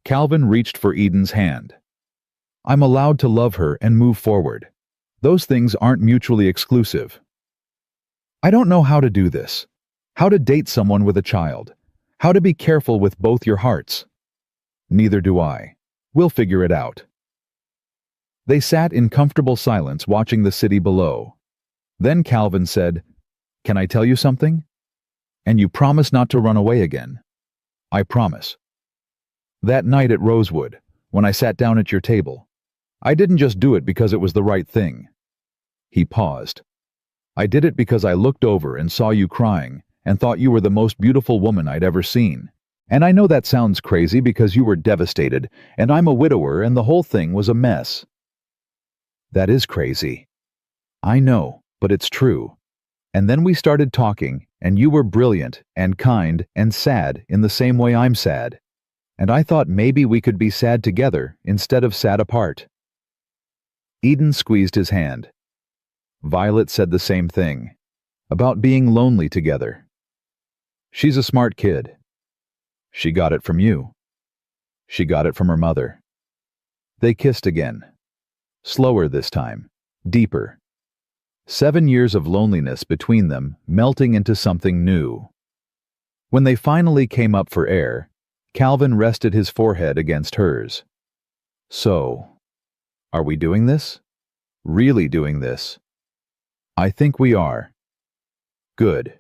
Calvin reached for Eden's hand. I'm allowed to love her and move forward. Those things aren't mutually exclusive. I don't know how to do this. How to date someone with a child. How to be careful with both your hearts. Neither do I. We'll figure it out. They sat in comfortable silence watching the city below. Then Calvin said, Can I tell you something? And you promise not to run away again. I promise. That night at Rosewood, when I sat down at your table, I didn't just do it because it was the right thing. He paused. I did it because I looked over and saw you crying and thought you were the most beautiful woman I'd ever seen. And I know that sounds crazy because you were devastated, and I'm a widower and the whole thing was a mess. That is crazy. I know, but it's true. And then we started talking, and you were brilliant and kind and sad in the same way I'm sad. And I thought maybe we could be sad together instead of sad apart. Eden squeezed his hand. Violet said the same thing, about being lonely together. She's a smart kid. She got it from you. She got it from her mother. They kissed again. Slower this time, deeper. 7 years of loneliness between them melting into something new. When they finally came up for air, Calvin rested his forehead against hers. So, are we doing this? Really doing this? I think we are. Good.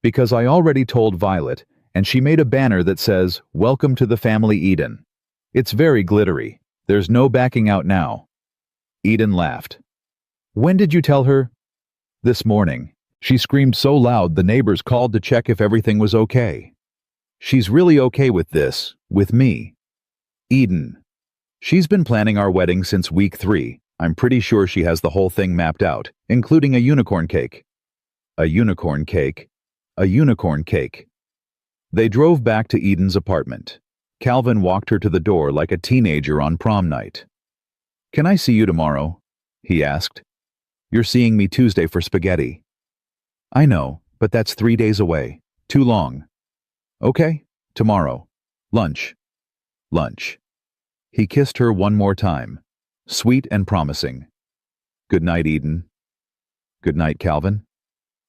Because I already told Violet, and she made a banner that says, Welcome to the family Eden. It's very glittery. There's no backing out now. Eden laughed. When did you tell her? This morning. She screamed so loud the neighbors called to check if everything was okay. She's really okay with this, with me. Eden. She's been planning our wedding since week 3. I'm pretty sure she has the whole thing mapped out, including a unicorn cake. A unicorn cake. A unicorn cake. They drove back to Eden's apartment. Calvin walked her to the door like a teenager on prom night. Can I see you tomorrow? He asked. You're seeing me Tuesday for spaghetti. I know, but that's 3 days away. Too long. Okay, tomorrow. Lunch. Lunch. He kissed her one more time, sweet and promising. Good night, Eden. Good night, Calvin.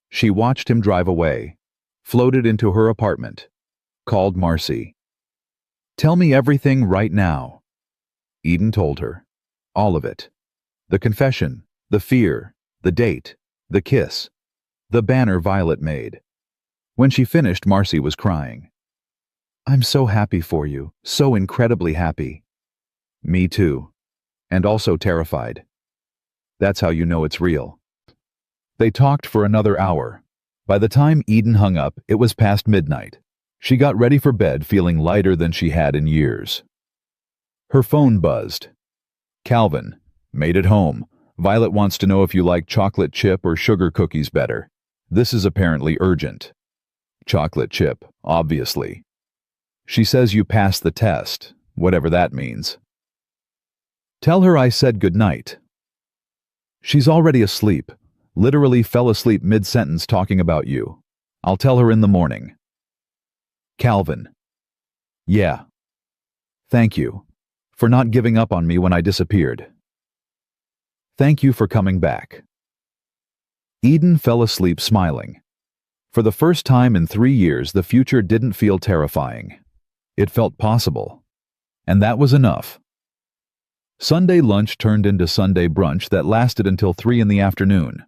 She watched him drive away, floated into her apartment, called Marcy. Tell me everything right now. Eden told her. All of it. The confession, the fear, the date, the kiss, the banner Violet made. When she finished, Marcy was crying. I'm so happy for you, so incredibly happy. Me too. And also terrified. That's how you know it's real. They talked for another hour. By the time Eden hung up, it was past midnight. She got ready for bed feeling lighter than she had in years. Her phone buzzed. Calvin, made it home. Violet wants to know if you like chocolate chip or sugar cookies better. This is apparently urgent. Chocolate chip, obviously. She says you passed the test, whatever that means. Tell her I said good night. She's already asleep, literally fell asleep mid-sentence talking about you. I'll tell her in the morning. Calvin. Yeah. Thank you. For not giving up on me when I disappeared. Thank you for coming back. Eden fell asleep smiling. For the first time in 3 years, the future didn't feel terrifying. It felt possible. And that was enough. Sunday lunch turned into Sunday brunch that lasted until 3 in the afternoon.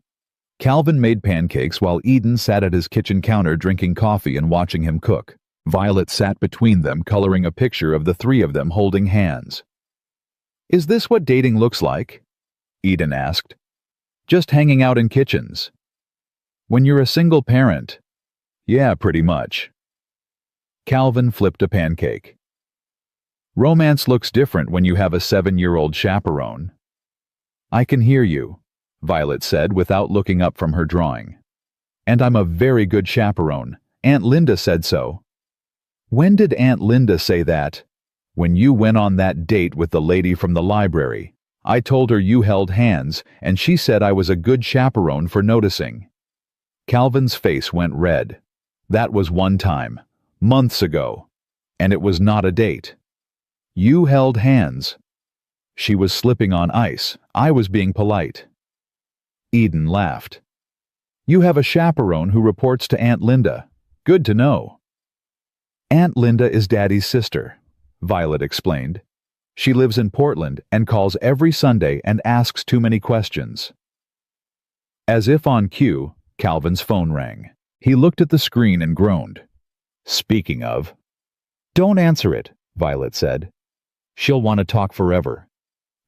Calvin made pancakes while Eden sat at his kitchen counter drinking coffee and watching him cook. Violet sat between them, coloring a picture of the 3 of them holding hands. Is this what dating looks like? Eden asked. Just hanging out in kitchens. When you're a single parent. Yeah, pretty much. Calvin flipped a pancake. Romance looks different when you have a 7-year-old chaperone. I can hear you, Violet said without looking up from her drawing. And I'm a very good chaperone. Aunt Linda said so. When did Aunt Linda say that? When you went on that date with the lady from the library. I told her you held hands, and she said I was a good chaperone for noticing. Calvin's face went red. That was one time, months ago, and it was not a date. You held hands. She was slipping on ice. I was being polite. Eden laughed. You have a chaperone who reports to Aunt Linda. Good to know. Aunt Linda is Daddy's sister, Violet explained. She lives in Portland and calls every Sunday and asks too many questions. As if on cue, Calvin's phone rang. He looked at the screen and groaned. Speaking of. Don't answer it, Violet said. She'll want to talk forever.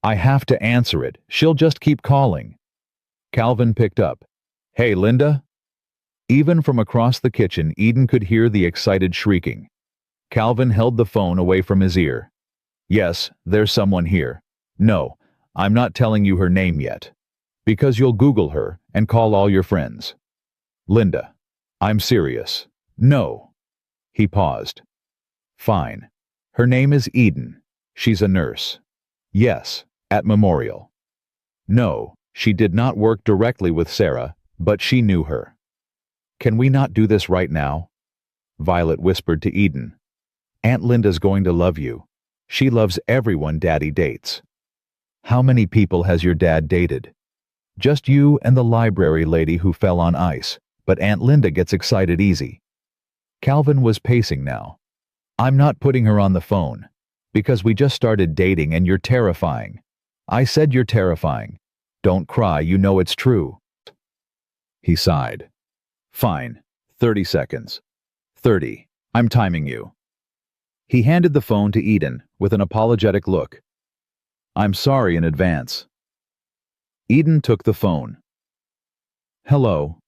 I have to answer it. She'll just keep calling. Calvin picked up. Hey, Linda? Even from across the kitchen, Eden could hear the excited shrieking. Calvin held the phone away from his ear. Yes, there's someone here. No, I'm not telling you her name yet. Because you'll Google her and call all your friends. Linda, I'm serious. No. He paused. Fine. Her name is Eden. She's a nurse. Yes, at Memorial. No, she did not work directly with Sarah, but she knew her. Can we not do this right now? Violet whispered to Eden. Aunt Linda's going to love you. She loves everyone Daddy dates. How many people has your dad dated? Just you and the library lady who fell on ice, but Aunt Linda gets excited easy. Calvin was pacing now. I'm not putting her on the phone, because we just started dating and you're terrifying. I said you're terrifying. Don't cry, you know it's true. He sighed. Fine, 30 seconds. 30. I'm timing you. He handed the phone to Eden with an apologetic look. I'm sorry in advance. Eden took the phone. Hello.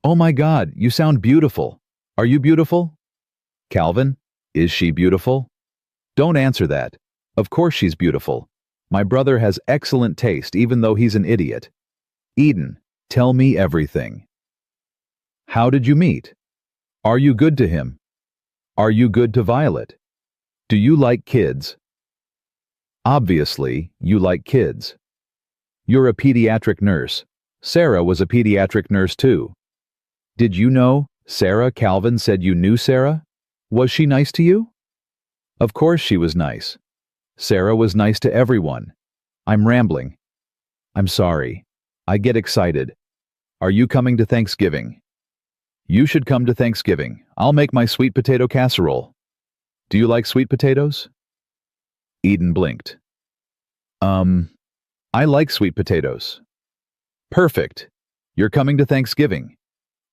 Oh my God, you sound beautiful. Are you beautiful? Calvin, is she beautiful? Don't answer that. Of course she's beautiful. My brother has excellent taste even though he's an idiot. Eden, tell me everything. How did you meet? Are you good to him? Are you good to Violet? Do you like kids? Obviously, you like kids. You're a pediatric nurse. Sarah was a pediatric nurse too. Did you know Sarah? Calvin said you knew Sarah? Was she nice to you? Of course she was nice. Sarah was nice to everyone. I'm rambling. I'm sorry. I get excited. Are you coming to Thanksgiving? You should come to Thanksgiving. I'll make my sweet potato casserole. Do you like sweet potatoes? Eden blinked. I like sweet potatoes. Perfect. You're coming to Thanksgiving.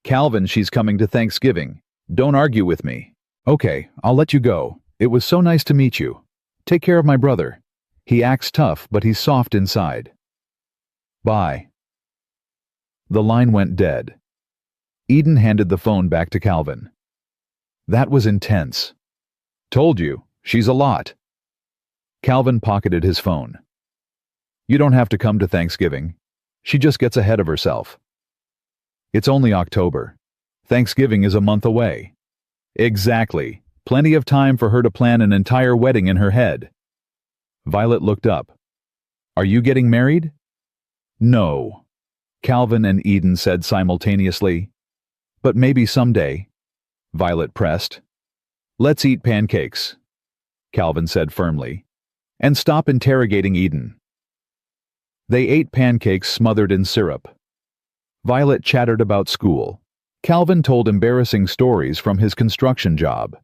Calvin, she's coming to Thanksgiving. Don't argue with me. Okay, I'll let you go. It was so nice to meet you. Take care of my brother. He acts tough, but he's soft inside. Bye. The line went dead. Eden handed the phone back to Calvin. That was intense. Told you, she's a lot. Calvin pocketed his phone. You don't have to come to Thanksgiving. She just gets ahead of herself. It's only October. Thanksgiving is a month away. Exactly. Plenty of time for her to plan an entire wedding in her head. Violet looked up. Are you getting married? No. Calvin and Eden said simultaneously. But maybe someday. Violet pressed. Let's eat pancakes, Calvin said firmly, and stop interrogating Eden. They ate pancakes smothered in syrup. Violet chattered about school. Calvin told embarrassing stories from his construction job.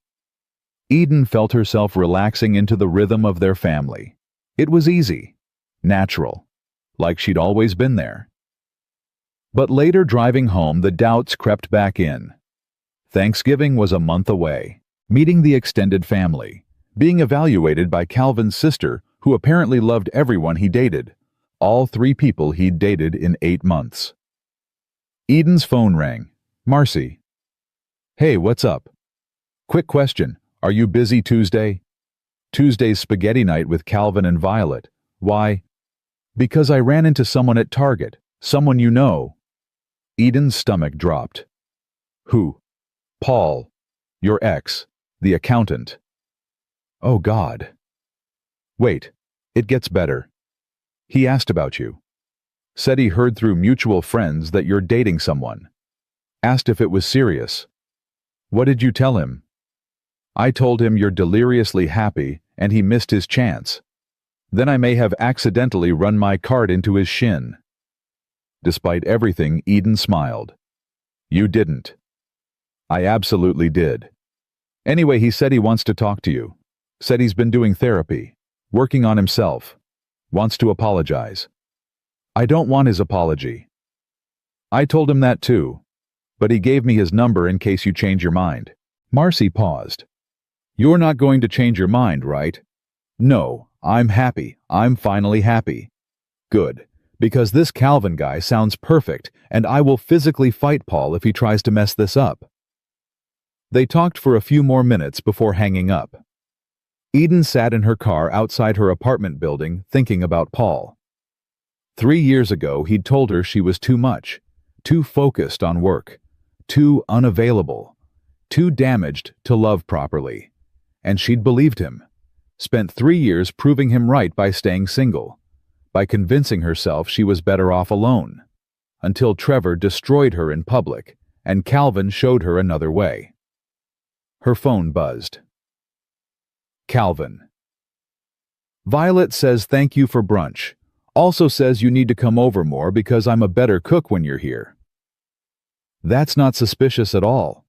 Eden felt herself relaxing into the rhythm of their family. It was easy, natural, like she'd always been there. But later driving home, the doubts crept back in. Thanksgiving was a month away. Meeting the extended family. Being evaluated by Calvin's sister, who apparently loved everyone he dated. All 3 people he'd dated in 8 months. Eden's phone rang. Marcy. Hey, what's up? Quick question. Are you busy Tuesday? Tuesday's spaghetti night with Calvin and Violet. Why? Because I ran into someone at Target. Someone you know. Eden's stomach dropped. Who? Paul. Your ex. The accountant. Oh God. Wait. It gets better. He asked about you. Said he heard through mutual friends that you're dating someone. Asked if it was serious. What did you tell him? I told him you're deliriously happy and he missed his chance. Then I may have accidentally run my cart into his shin. Despite everything, Eden smiled. You didn't. I absolutely did. Anyway, he said he wants to talk to you. Said he's been doing therapy, working on himself. Wants to apologize. I don't want his apology. I told him that too, but he gave me his number in case you change your mind. Marcy paused. You're not going to change your mind, right? No, I'm happy. I'm finally happy. Good, because this Calvin guy sounds perfect, and I will physically fight Paul if he tries to mess this up. They talked for a few more minutes before hanging up. Eden sat in her car outside her apartment building thinking about Paul. 3 years ago, he'd told her she was too much, too focused on work, too unavailable, too damaged to love properly. And she'd believed him. Spent 3 years proving him right by staying single, by convincing herself she was better off alone, until Trevor destroyed her in public and Calvin showed her another way. Her phone buzzed. Calvin. Violet says thank you for brunch. Also says you need to come over more because I'm a better cook when you're here. That's not suspicious at all.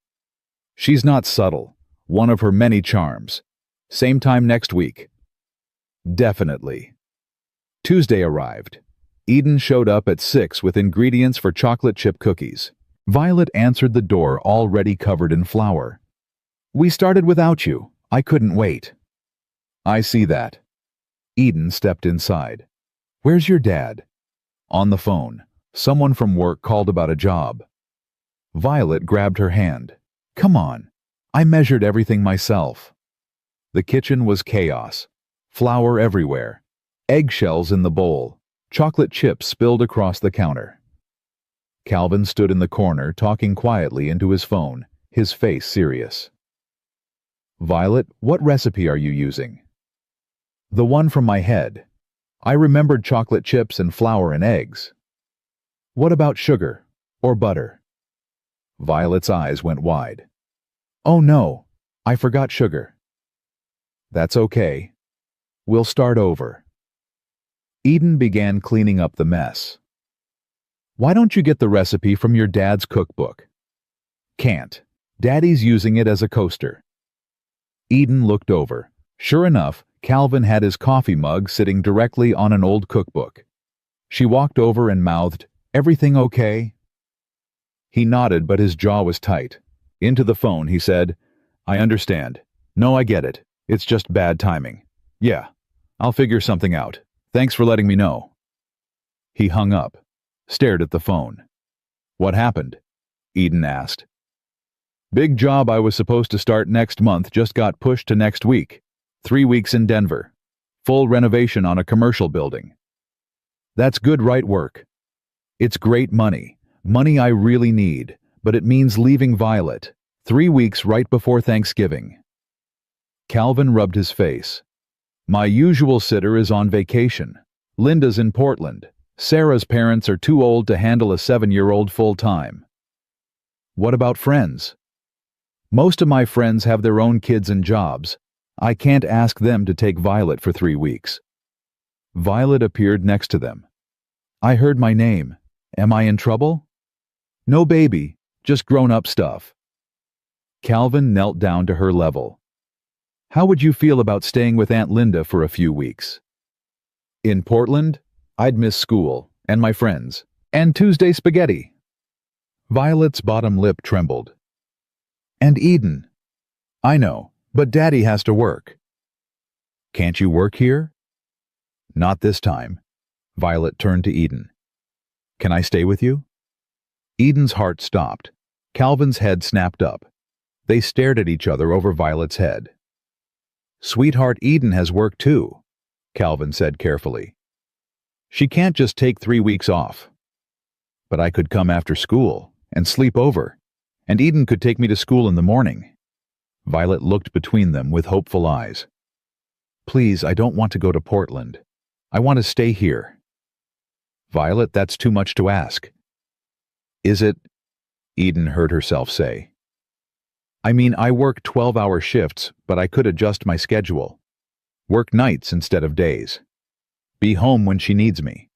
She's not subtle, one of her many charms. Same time next week. Definitely. Tuesday arrived. Eden showed up at 6 with ingredients for chocolate chip cookies. Violet answered the door already covered in flour. We started without you. I couldn't wait. I see that. Eden stepped inside. Where's your dad? On the phone. Someone from work called about a job. Violet grabbed her hand. Come on. I measured everything myself. The kitchen was chaos. Flour everywhere. Eggshells in the bowl. Chocolate chips spilled across the counter. Calvin stood in the corner talking quietly into his phone, his face serious. Violet, what recipe are you using? The one from my head. I remembered chocolate chips and flour and eggs. What about sugar or butter? Violet's eyes went wide. Oh no, I forgot sugar. That's okay. We'll start over. Eden began cleaning up the mess. Why don't you get the recipe from your dad's cookbook? Can't. Daddy's using it as a coaster. Eden looked over. Sure enough, Calvin had his coffee mug sitting directly on an old cookbook. She walked over and mouthed, "Everything okay?" He nodded, but his jaw was tight. Into the phone, he said, "I understand. No, I get it. It's just bad timing. Yeah, I'll figure something out. Thanks for letting me know." He hung up, stared at the phone. What happened? Eden asked. Big job I was supposed to start next month just got pushed to next week. 3 weeks in Denver. Full renovation on a commercial building. That's good, right? Work. It's great money. Money I really need, but it means leaving Violet. 3 weeks right before Thanksgiving. Calvin rubbed his face. My usual sitter is on vacation. Linda's in Portland. Sarah's parents are too old to handle a 7-year-old full-time. What about friends? Most of my friends have their own kids and jobs. I can't ask them to take Violet for 3 weeks. Violet appeared next to them. I heard my name. Am I in trouble? No, baby, just grown-up stuff. Calvin knelt down to her level. How would you feel about staying with Aunt Linda for a few weeks? In Portland, I'd miss school, and my friends, and Tuesday spaghetti. Violet's bottom lip trembled. And Eden. I know, but Daddy has to work. Can't you work here? Not this time. Violet turned to Eden. Can I stay with you? Eden's heart stopped. Calvin's head snapped up. They stared at each other over Violet's head. Sweetheart, Eden has work too, Calvin said carefully. She can't just take 3 weeks off. But I could come after school and sleep over, and Eden could take me to school in the morning. Violet looked between them with hopeful eyes. Please, I don't want to go to Portland. I want to stay here. Violet, that's too much to ask. Is it? Eden heard herself say. I mean, I work 12-hour shifts, but I could adjust my schedule. Work nights instead of days. Be home when she needs me.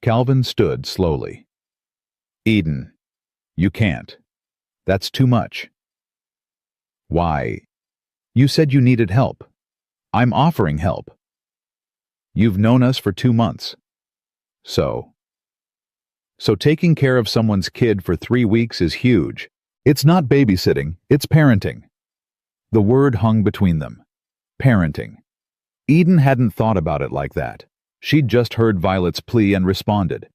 Calvin stood slowly. Eden, you can't. That's too much. Why? You said you needed help. I'm offering help. You've known us for 2 months. So taking care of someone's kid for 3 weeks is huge. It's not babysitting, it's parenting. The word hung between them. Parenting. Eden hadn't thought about it like that. She'd just heard Violet's plea and responded.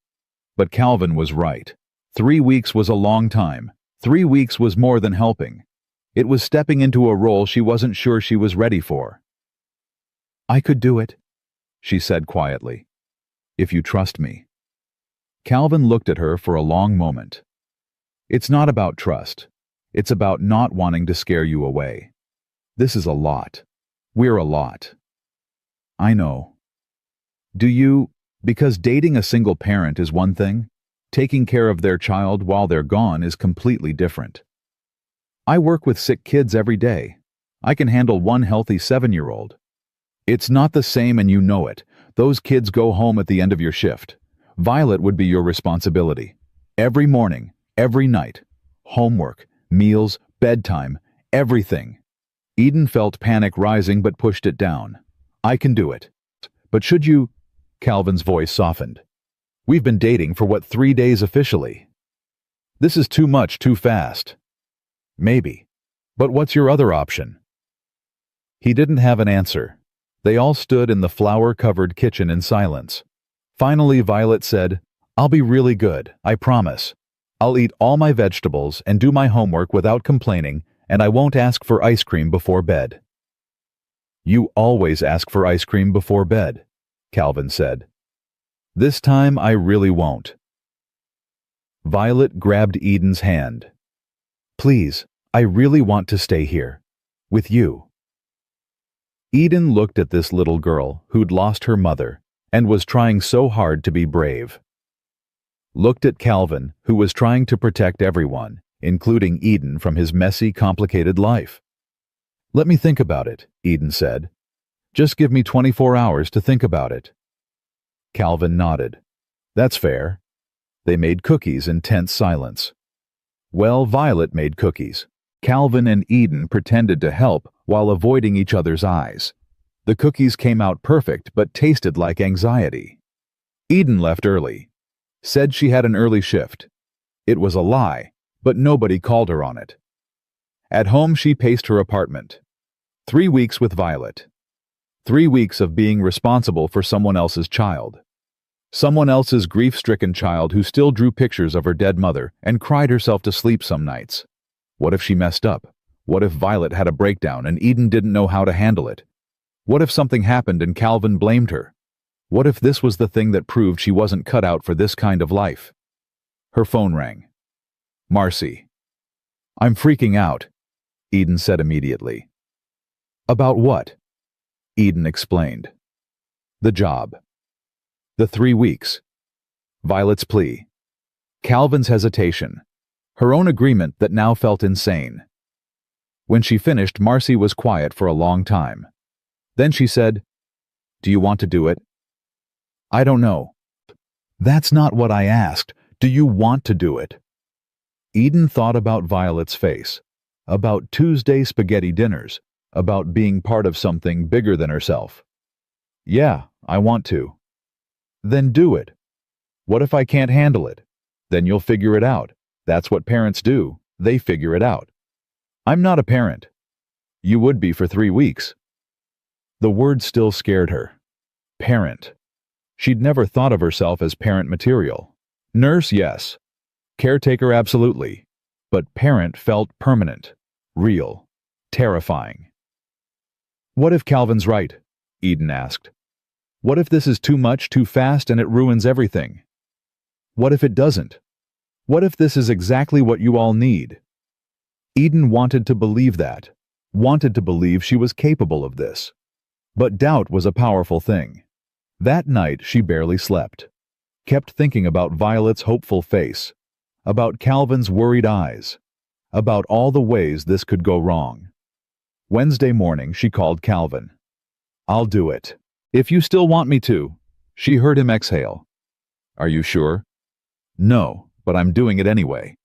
But Calvin was right. 3 weeks was a long time. 3 weeks was more than helping. It was stepping into a role she wasn't sure she was ready for. I could do it, she said quietly. If you trust me. Calvin looked at her for a long moment. It's not about trust. It's about not wanting to scare you away. This is a lot. We're a lot. I know. Do you? Because dating a single parent is one thing. Taking care of their child while they're gone is completely different. I work with sick kids every day. I can handle one healthy 7-year-old. It's not the same and you know it. Those kids go home at the end of your shift. Violet would be your responsibility. Every morning, every night. Homework, meals, bedtime, everything. Eden felt panic rising but pushed it down. I can do it. But should you? Calvin's voice softened. We've been dating for 3 days officially. This is too much too fast. Maybe. But what's your other option? He didn't have an answer. They all stood in the flower-covered kitchen in silence. Finally, Violet said, I'll be really good, I promise. I'll eat all my vegetables and do my homework without complaining, and I won't ask for ice cream before bed. You always ask for ice cream before bed, Calvin said. This time I really won't. Violet grabbed Eden's hand. Please, I really want to stay here. With you. Eden looked at this little girl who'd lost her mother and was trying so hard to be brave. Looked at Calvin, who was trying to protect everyone, including Eden, from his messy, complicated life. Let me think about it, Eden said. Just give me 24 hours to think about it. Calvin nodded. That's fair. They made cookies in tense silence. Well, Violet made cookies. Calvin and Eden pretended to help while avoiding each other's eyes. The cookies came out perfect but tasted like anxiety. Eden left early. Said she had an early shift. It was a lie, but nobody called her on it. At home she paced her apartment. 3 weeks with Violet. 3 weeks of being responsible for someone else's child. Someone else's grief-stricken child who still drew pictures of her dead mother and cried herself to sleep some nights. What if she messed up? What if Violet had a breakdown and Eden didn't know how to handle it? What if something happened and Calvin blamed her? What if this was the thing that proved she wasn't cut out for this kind of life? Her phone rang. Marcy. I'm freaking out, Eden said immediately. About what? Eden explained. The job. The 3 weeks. Violet's plea. Calvin's hesitation. Her own agreement that now felt insane. When she finished, Marcy was quiet for a long time. Then she said, Do you want to do it? I don't know. That's not what I asked. Do you want to do it? Eden thought about Violet's face, about Tuesday spaghetti dinners, about being part of something bigger than herself. Yeah, I want to. Then do it. What if I can't handle it? Then you'll figure it out. That's what parents do. They figure it out. I'm not a parent. You would be for 3 weeks. The word still scared her. Parent. She'd never thought of herself as parent material. Nurse, yes. Caretaker, absolutely. But parent felt permanent, real, terrifying. What if Calvin's right? Eden asked. What if this is too much, too fast, and it ruins everything? What if it doesn't? What if this is exactly what you all need? Eden wanted to believe that, wanted to believe she was capable of this. But doubt was a powerful thing. That night she barely slept, kept thinking about Violet's hopeful face, about Calvin's worried eyes, about all the ways this could go wrong. Wednesday morning she called Calvin. "I'll do it. If you still want me to." She heard him exhale. "Are you sure?" "No, but I'm doing it anyway."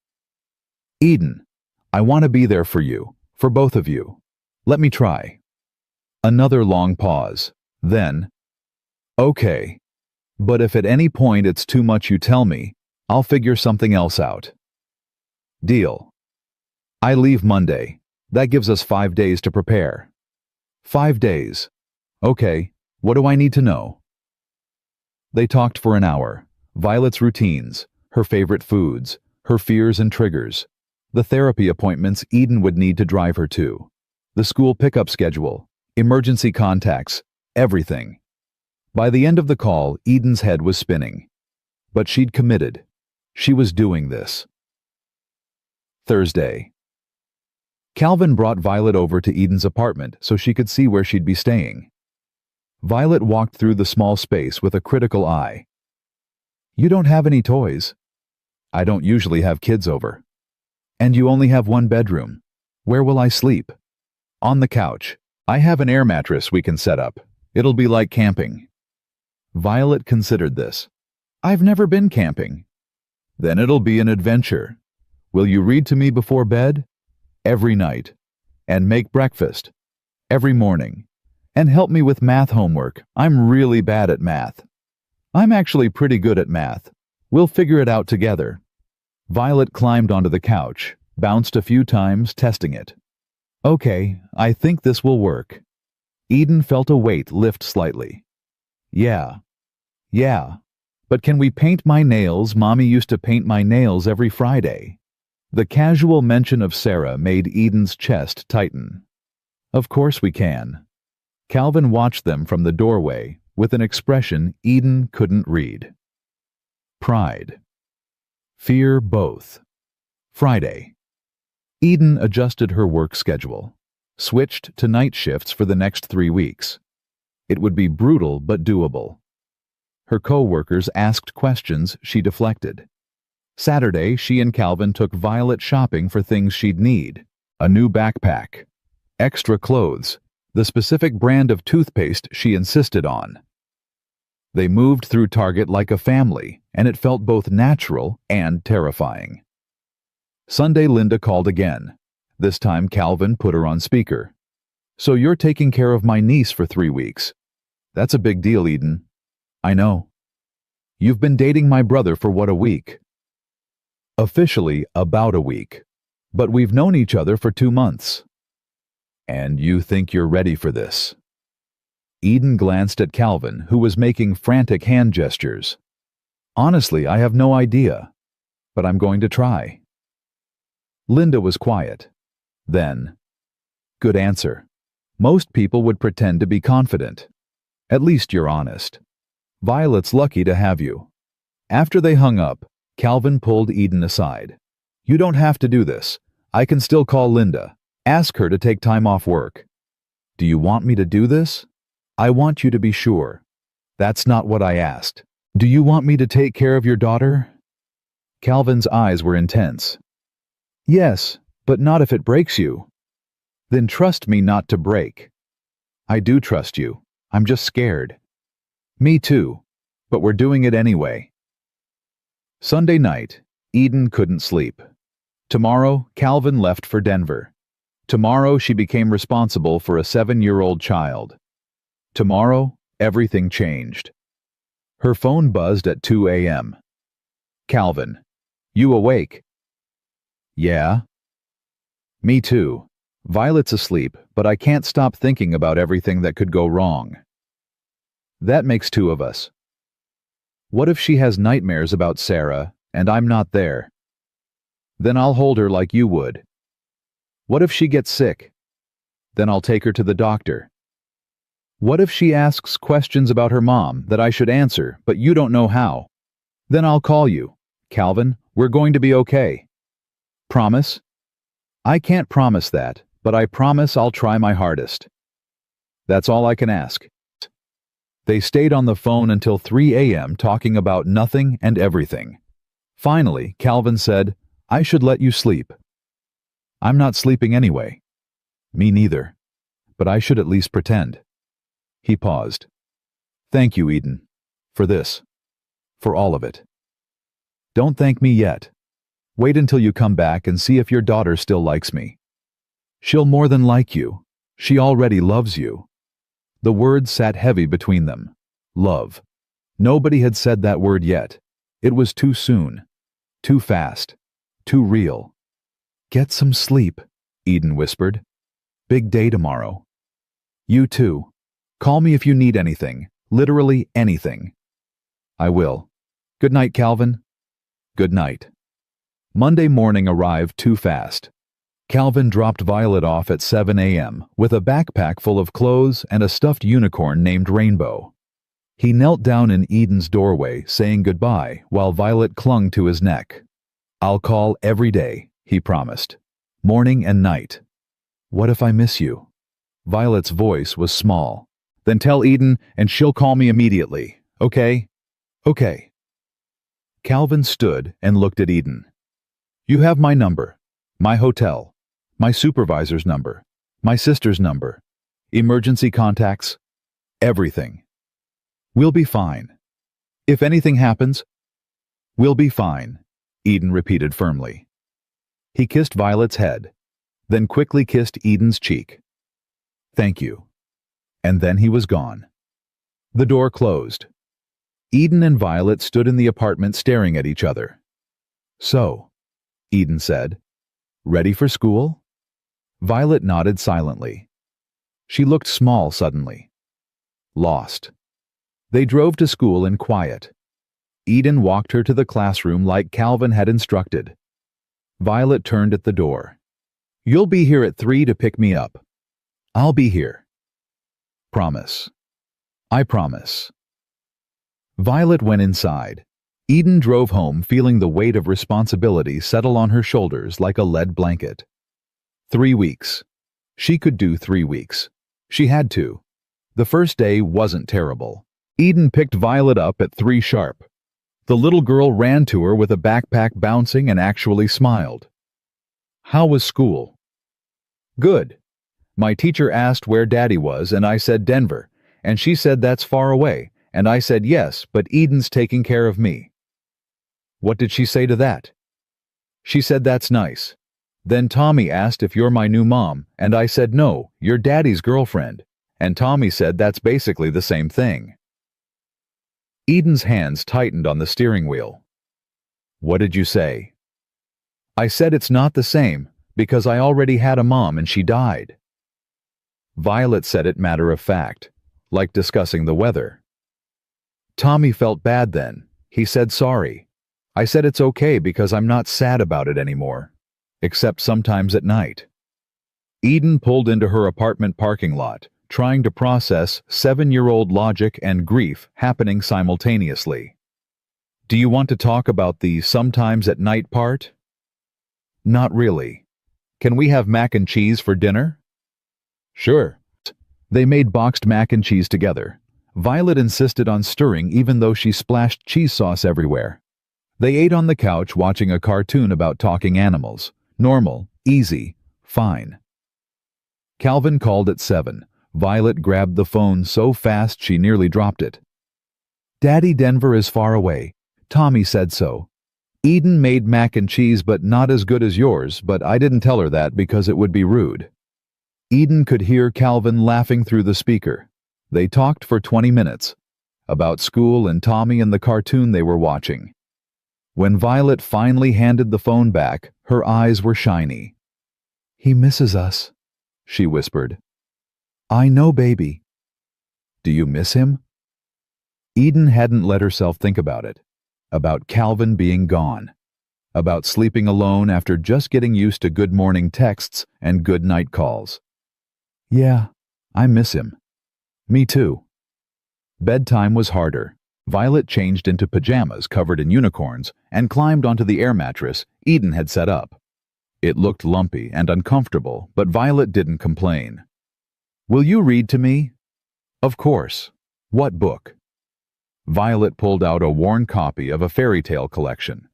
"Eden, I want to be there for you, for both of you. Let me try." Another long pause. Then, "Okay, but if at any point it's too much you tell me, I'll figure something else out." "Deal." "I leave Monday. That gives us 5 days to prepare." 5 days. Okay, what do I need to know? They talked for an hour. Violet's routines, her favorite foods, her fears and triggers, the therapy appointments Eden would need to drive her to, the school pickup schedule, emergency contacts, everything. By the end of the call, Eden's head was spinning. But she'd committed. She was doing this. Thursday. Calvin brought Violet over to Eden's apartment so she could see where she'd be staying. Violet walked through the small space with a critical eye. "You don't have any toys." "I don't usually have kids over." "And you only have one bedroom. Where will I sleep?" "On the couch. I have an air mattress we can set up. It'll be like camping." Violet considered this. "I've never been camping." "Then it'll be an adventure. Will you read to me before bed? Every night. And make breakfast. Every morning. And help me with math homework. I'm really bad at math." "I'm actually pretty good at math. We'll figure it out together." Violet climbed onto the couch, bounced a few times, testing it. "Okay, I think this will work." Eden felt a weight lift slightly. Yeah, but can we paint my nails? Mommy used to paint my nails every Friday." The casual mention of Sarah made Eden's chest tighten. "Of course we can." Calvin watched them from the doorway with an expression Eden couldn't read. Pride. Fear both. Friday. Eden adjusted her work schedule, switched to night shifts for the next 3 weeks. It would be brutal but doable. Her co-workers asked questions she deflected. Saturday, she and Calvin took Violet shopping for things she'd need. A new backpack, extra clothes, the specific brand of toothpaste she insisted on. They moved through Target like a family, and it felt both natural and terrifying. Sunday, Linda called again. This time Calvin put her on speaker. "So you're taking care of my niece for 3 weeks. That's a big deal, Eden." "I know." "You've been dating my brother for what, a week?" "Officially, about a week. But we've known each other for 2 months." "And you think you're ready for this?" Eden glanced at Calvin, who was making frantic hand gestures. "Honestly, I have no idea. But I'm going to try." Linda was quiet. Then, "Good answer. Most people would pretend to be confident. At least you're honest. Violet's lucky to have you." After they hung up, Calvin pulled Eden aside. "You don't have to do this. I can still call Linda. Ask her to take time off work." "Do you want me to do this?" "I want you to be sure." "That's not what I asked. Do you want me to take care of your daughter?" Calvin's eyes were intense. "Yes, but not if it breaks you." "Then trust me not to break." "I do trust you. I'm just scared." "Me too. But we're doing it anyway." Sunday night, Eden couldn't sleep. Tomorrow, Calvin left for Denver. Tomorrow, she became responsible for a 7-year-old child. Tomorrow, everything changed. Her phone buzzed at 2 a.m. "Calvin, you awake?" "Yeah." "Me too. Violet's asleep, but I can't stop thinking about everything that could go wrong." "That makes 2 of us." "What if she has nightmares about Sarah, and I'm not there?" "Then I'll hold her like you would." "What if she gets sick?" "Then I'll take her to the doctor." What if she asks questions about her mom that I should answer, but you don't know how? Then I'll call you. Calvin, we're going to be okay. Promise? I can't promise that, but I promise I'll try my hardest. That's all I can ask. They stayed on the phone until 3 a.m. talking about nothing and everything. Finally, Calvin said, I should let you sleep. I'm not sleeping anyway. Me neither. But I should at least pretend. He paused. Thank you, Eden. For this. For all of it. Don't thank me yet. Wait until you come back and see if your daughter still likes me. She'll more than like you. She already loves you. The words sat heavy between them. Love. Nobody had said that word yet. It was too soon. Too fast. Too real. Get some sleep, Eden whispered. Big day tomorrow. You too. Call me if you need anything. Literally anything. I will. Good night, Calvin. Good night. Monday morning arrived too fast. Calvin dropped Violet off at 7 a.m. with a backpack full of clothes and a stuffed unicorn named Rainbow. He knelt down in Eden's doorway, saying goodbye, while Violet clung to his neck. I'll call every day, he promised. Morning and night. What if I miss you? Violet's voice was small. Then tell Eden and she'll call me immediately, okay? Okay. Calvin stood and looked at Eden. You have my number, my hotel, my supervisor's number, my sister's number, emergency contacts, everything. We'll be fine. If anything happens, we'll be fine, Eden repeated firmly. He kissed Violet's head, then quickly kissed Eden's cheek. Thank you. And then he was gone. The door closed. Eden and Violet stood in the apartment staring at each other. So, Eden said, ready for school? Violet nodded silently. She looked small suddenly. Lost. They drove to school in quiet. Eden walked her to the classroom like Calvin had instructed. Violet turned at the door. You'll be here at 3 to pick me up. I'll be here. Promise. I promise. Violet went inside. Eden drove home feeling the weight of responsibility settle on her shoulders like a lead blanket. 3 weeks. She could do 3 weeks. She had to. The first day wasn't terrible. Eden picked Violet up at 3 sharp. The little girl ran to her with a backpack bouncing and actually smiled. How was school? Good. My teacher asked where Daddy was and I said Denver, and she said that's far away, and I said yes, but Eden's taking care of me. What did she say to that? She said that's nice. Then Tommy asked if you're my new mom, and I said no, you're Daddy's girlfriend, and Tommy said that's basically the same thing. Eden's hands tightened on the steering wheel. What did you say? I said it's not the same, because I already had a mom and she died. Violet said it matter of fact, like discussing the weather. Tommy felt bad then. He said sorry. I said it's okay because I'm not sad about it anymore, except sometimes at night. Eden pulled into her apartment parking lot, trying to process 7-year-old logic and grief happening simultaneously. Do you want to talk about the sometimes at night part? Not really. Can we have mac and cheese for dinner? Sure. They made boxed mac and cheese together. Violet insisted on stirring even though she splashed cheese sauce everywhere. They ate on the couch watching a cartoon about talking animals. Normal, easy, fine. Calvin called at 7. Violet grabbed the phone so fast she nearly dropped it. Daddy, Denver is far away. Tommy said so. Eden made mac and cheese but not as good as yours, but I didn't tell her that because it would be rude. Eden could hear Calvin laughing through the speaker. They talked for 20 minutes. About school and Tommy and the cartoon they were watching. When Violet finally handed the phone back, her eyes were shiny. He misses us, she whispered. I know, baby. Do you miss him? Eden hadn't let herself think about it. About Calvin being gone. About sleeping alone after just getting used to good morning texts and good night calls. Yeah, I miss him. Me too. Bedtime was harder. Violet changed into pajamas covered in unicorns and climbed onto the air mattress Eden had set up. It looked lumpy and uncomfortable, but Violet didn't complain. "Will you read to me?" "Of course. What book?" Violet pulled out a worn copy of a fairy tale collection.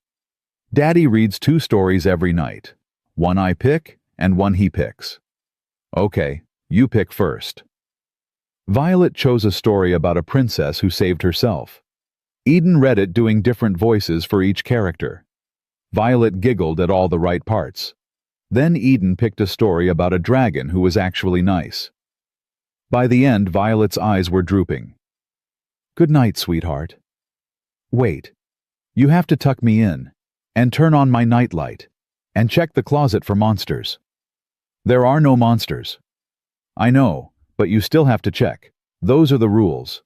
"Daddy reads 2 stories every night. One I pick and one he picks." "Okay, you pick first." Violet chose a story about a princess who saved herself. Eden read it doing different voices for each character. Violet giggled at all the right parts. Then Eden picked a story about a dragon who was actually nice. By the end, Violet's eyes were drooping. "Good night, sweetheart." "Wait. You have to tuck me in, and turn on my nightlight, and check the closet for monsters." "There are no monsters." "I know, but you still have to check. Those are the rules."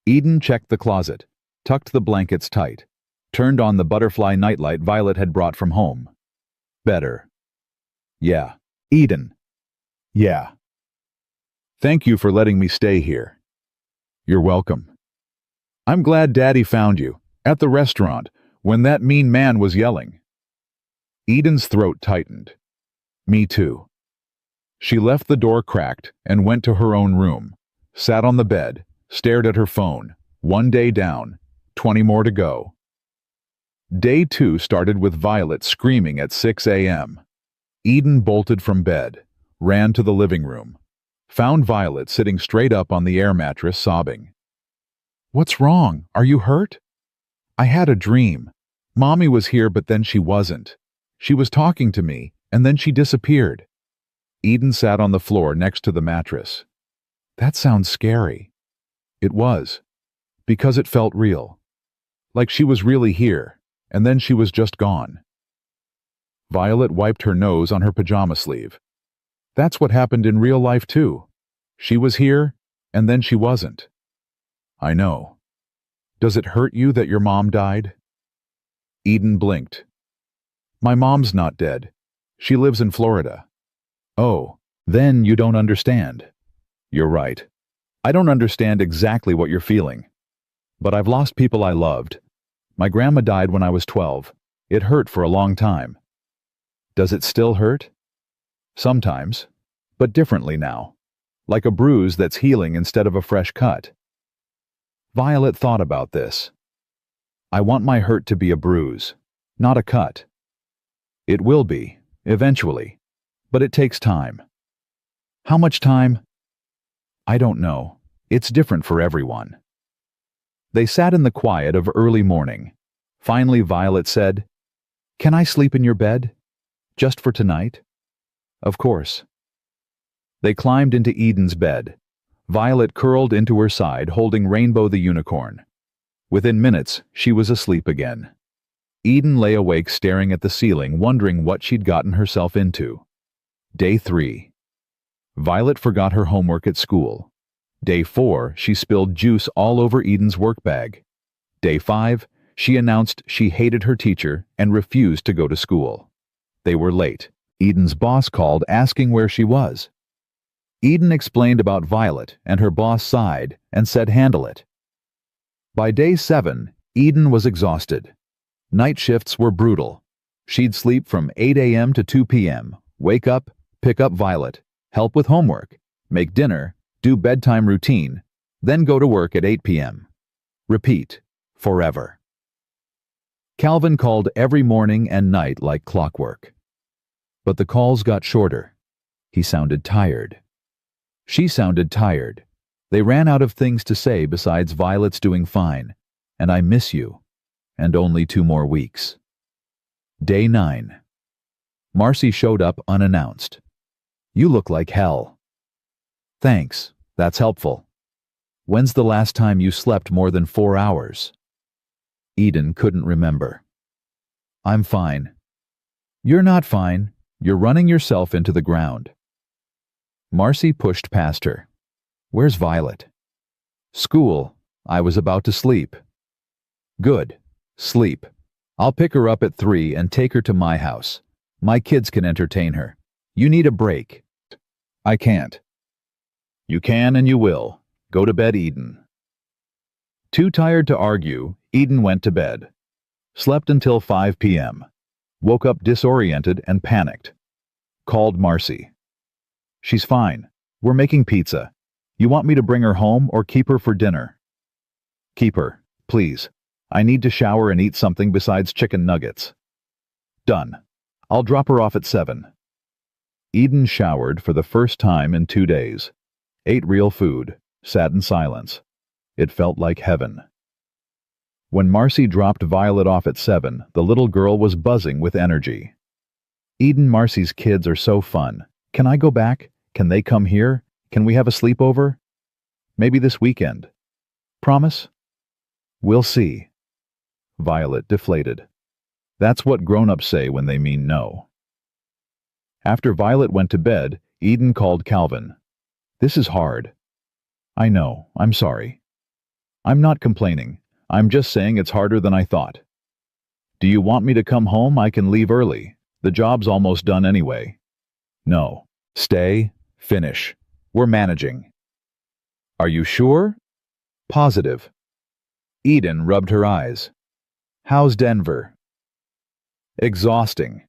Eden checked the closet, tucked the blankets tight, turned on the butterfly nightlight Violet had brought from home. Better. "Yeah." "Eden." "Yeah." "Thank you for letting me stay here." "You're welcome." "I'm glad Daddy found you, at the restaurant, when that mean man was yelling." Eden's throat tightened. "Me too." She left the door cracked and went to her own room, sat on the bed, stared at her phone. 1 day down, 20 more to go. Day 2 started with Violet screaming at 6 a.m. Eden bolted from bed, ran to the living room, found Violet sitting straight up on the air mattress sobbing. "What's wrong? Are you hurt?" "I had a dream. Mommy was here, but then she wasn't. She was talking to me, and then she disappeared." Eden sat on the floor next to the mattress. "That sounds scary." It was, because it felt real. Like she was really here, and then she was just gone. Violet wiped her nose on her pajama sleeve. That's what happened in real life too. She was here, and then she wasn't. "I know. Does it hurt you that your mom died?" Eden blinked. "My mom's not dead. She lives in Florida." "Oh, then you don't understand." "You're right. I don't understand exactly what you're feeling. But I've lost people I loved. My grandma died when I was 12. It hurt for a long time." "Does it still hurt?" "Sometimes, but differently now. Like a bruise that's healing instead of a fresh cut." Violet thought about this. "I want my hurt to be a bruise, not a cut." "It will be, eventually, but it takes time." "How much time?" "I don't know. It's different for everyone." They sat in the quiet of early morning. Finally, Violet said, "Can I sleep in your bed? Just for tonight?" "Of course." They climbed into Eden's bed. Violet curled into her side, holding Rainbow the unicorn. Within minutes, she was asleep again. Eden lay awake staring at the ceiling, wondering what she'd gotten herself into. Day 3. Violet forgot her homework at school. Day 4, she spilled juice all over Eden's work bag. Day 5, she announced she hated her teacher and refused to go to school. They were late. Eden's boss called asking where she was. Eden explained about Violet, and her boss sighed and said handle it. By day 7, Eden was exhausted. Night shifts were brutal. She'd sleep from 8 a.m. to 2 p.m., wake up, pick up Violet, help with homework, make dinner, do bedtime routine, then go to work at 8 p.m. Repeat, forever. Calvin called every morning and night like clockwork. But the calls got shorter. He sounded tired. She sounded tired. They ran out of things to say besides Violet's doing fine, and I miss you, and only 2 more weeks. Day 9. Marcy showed up unannounced. "You look like hell." "Thanks, that's helpful." "When's the last time you slept more than 4 hours?" Eden couldn't remember. "I'm fine." "You're not fine. You're running yourself into the ground." Marcy pushed past her. "Where's Violet?" "School. I was about to sleep." "Good. Sleep. I'll pick her up at 3 and take her to my house. My kids can entertain her. You need a break." "I can't." "You can and you will. Go to bed, Eden. Too tired to argue, Eden went to bed. Slept until 5 p.m. Woke up disoriented and panicked. Called Marcy. She's fine. We're making pizza. You want me to bring her home or keep her for dinner? Keep her, please. I need to shower and eat something besides chicken nuggets. Done. I'll drop her off at 7. Eden showered for the first time in 2 days. Ate real food. Sat in silence. It felt like heaven. When Marcy dropped Violet off at 7, the little girl was buzzing with energy. Eden, Marcy's kids are so fun. Can I go back? Can they come here? Can we have a sleepover? Maybe this weekend. Promise? We'll see. Violet deflated. That's what grown-ups say when they mean no. After Violet went to bed, Eden called Calvin. This is hard. I know, I'm sorry. I'm not complaining. I'm just saying it's harder than I thought. Do you want me to come home? I can leave early. The job's almost done anyway. No. Stay. Finish. We're managing. Are you sure? Positive. Eden rubbed her eyes. How's Denver? Exhausting.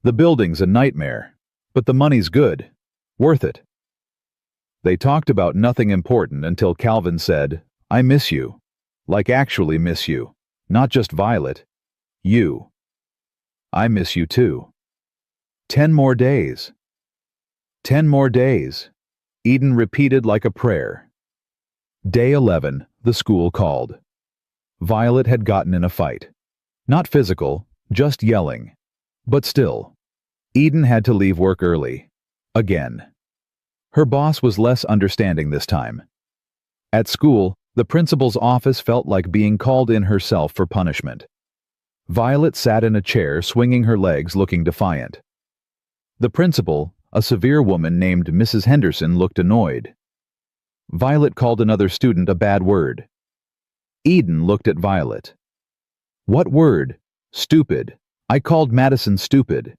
The building's a nightmare, but the money's good. Worth it. They talked about nothing important until Calvin said, I miss you. Like actually miss you. Not just Violet. You. I miss you too. 10 more days. 10 more days. Eden repeated like a prayer. Day 11, the school called. Violet had gotten in a fight. Not physical, just yelling. But still. Eden had to leave work early. Again. Her boss was less understanding this time. At school, the principal's office felt like being called in herself for punishment. Violet sat in a chair swinging her legs looking defiant. The principal, a severe woman named Mrs. Henderson, looked annoyed. Violet called another student a bad word. Eden looked at Violet. What word? Stupid. I called Madison stupid.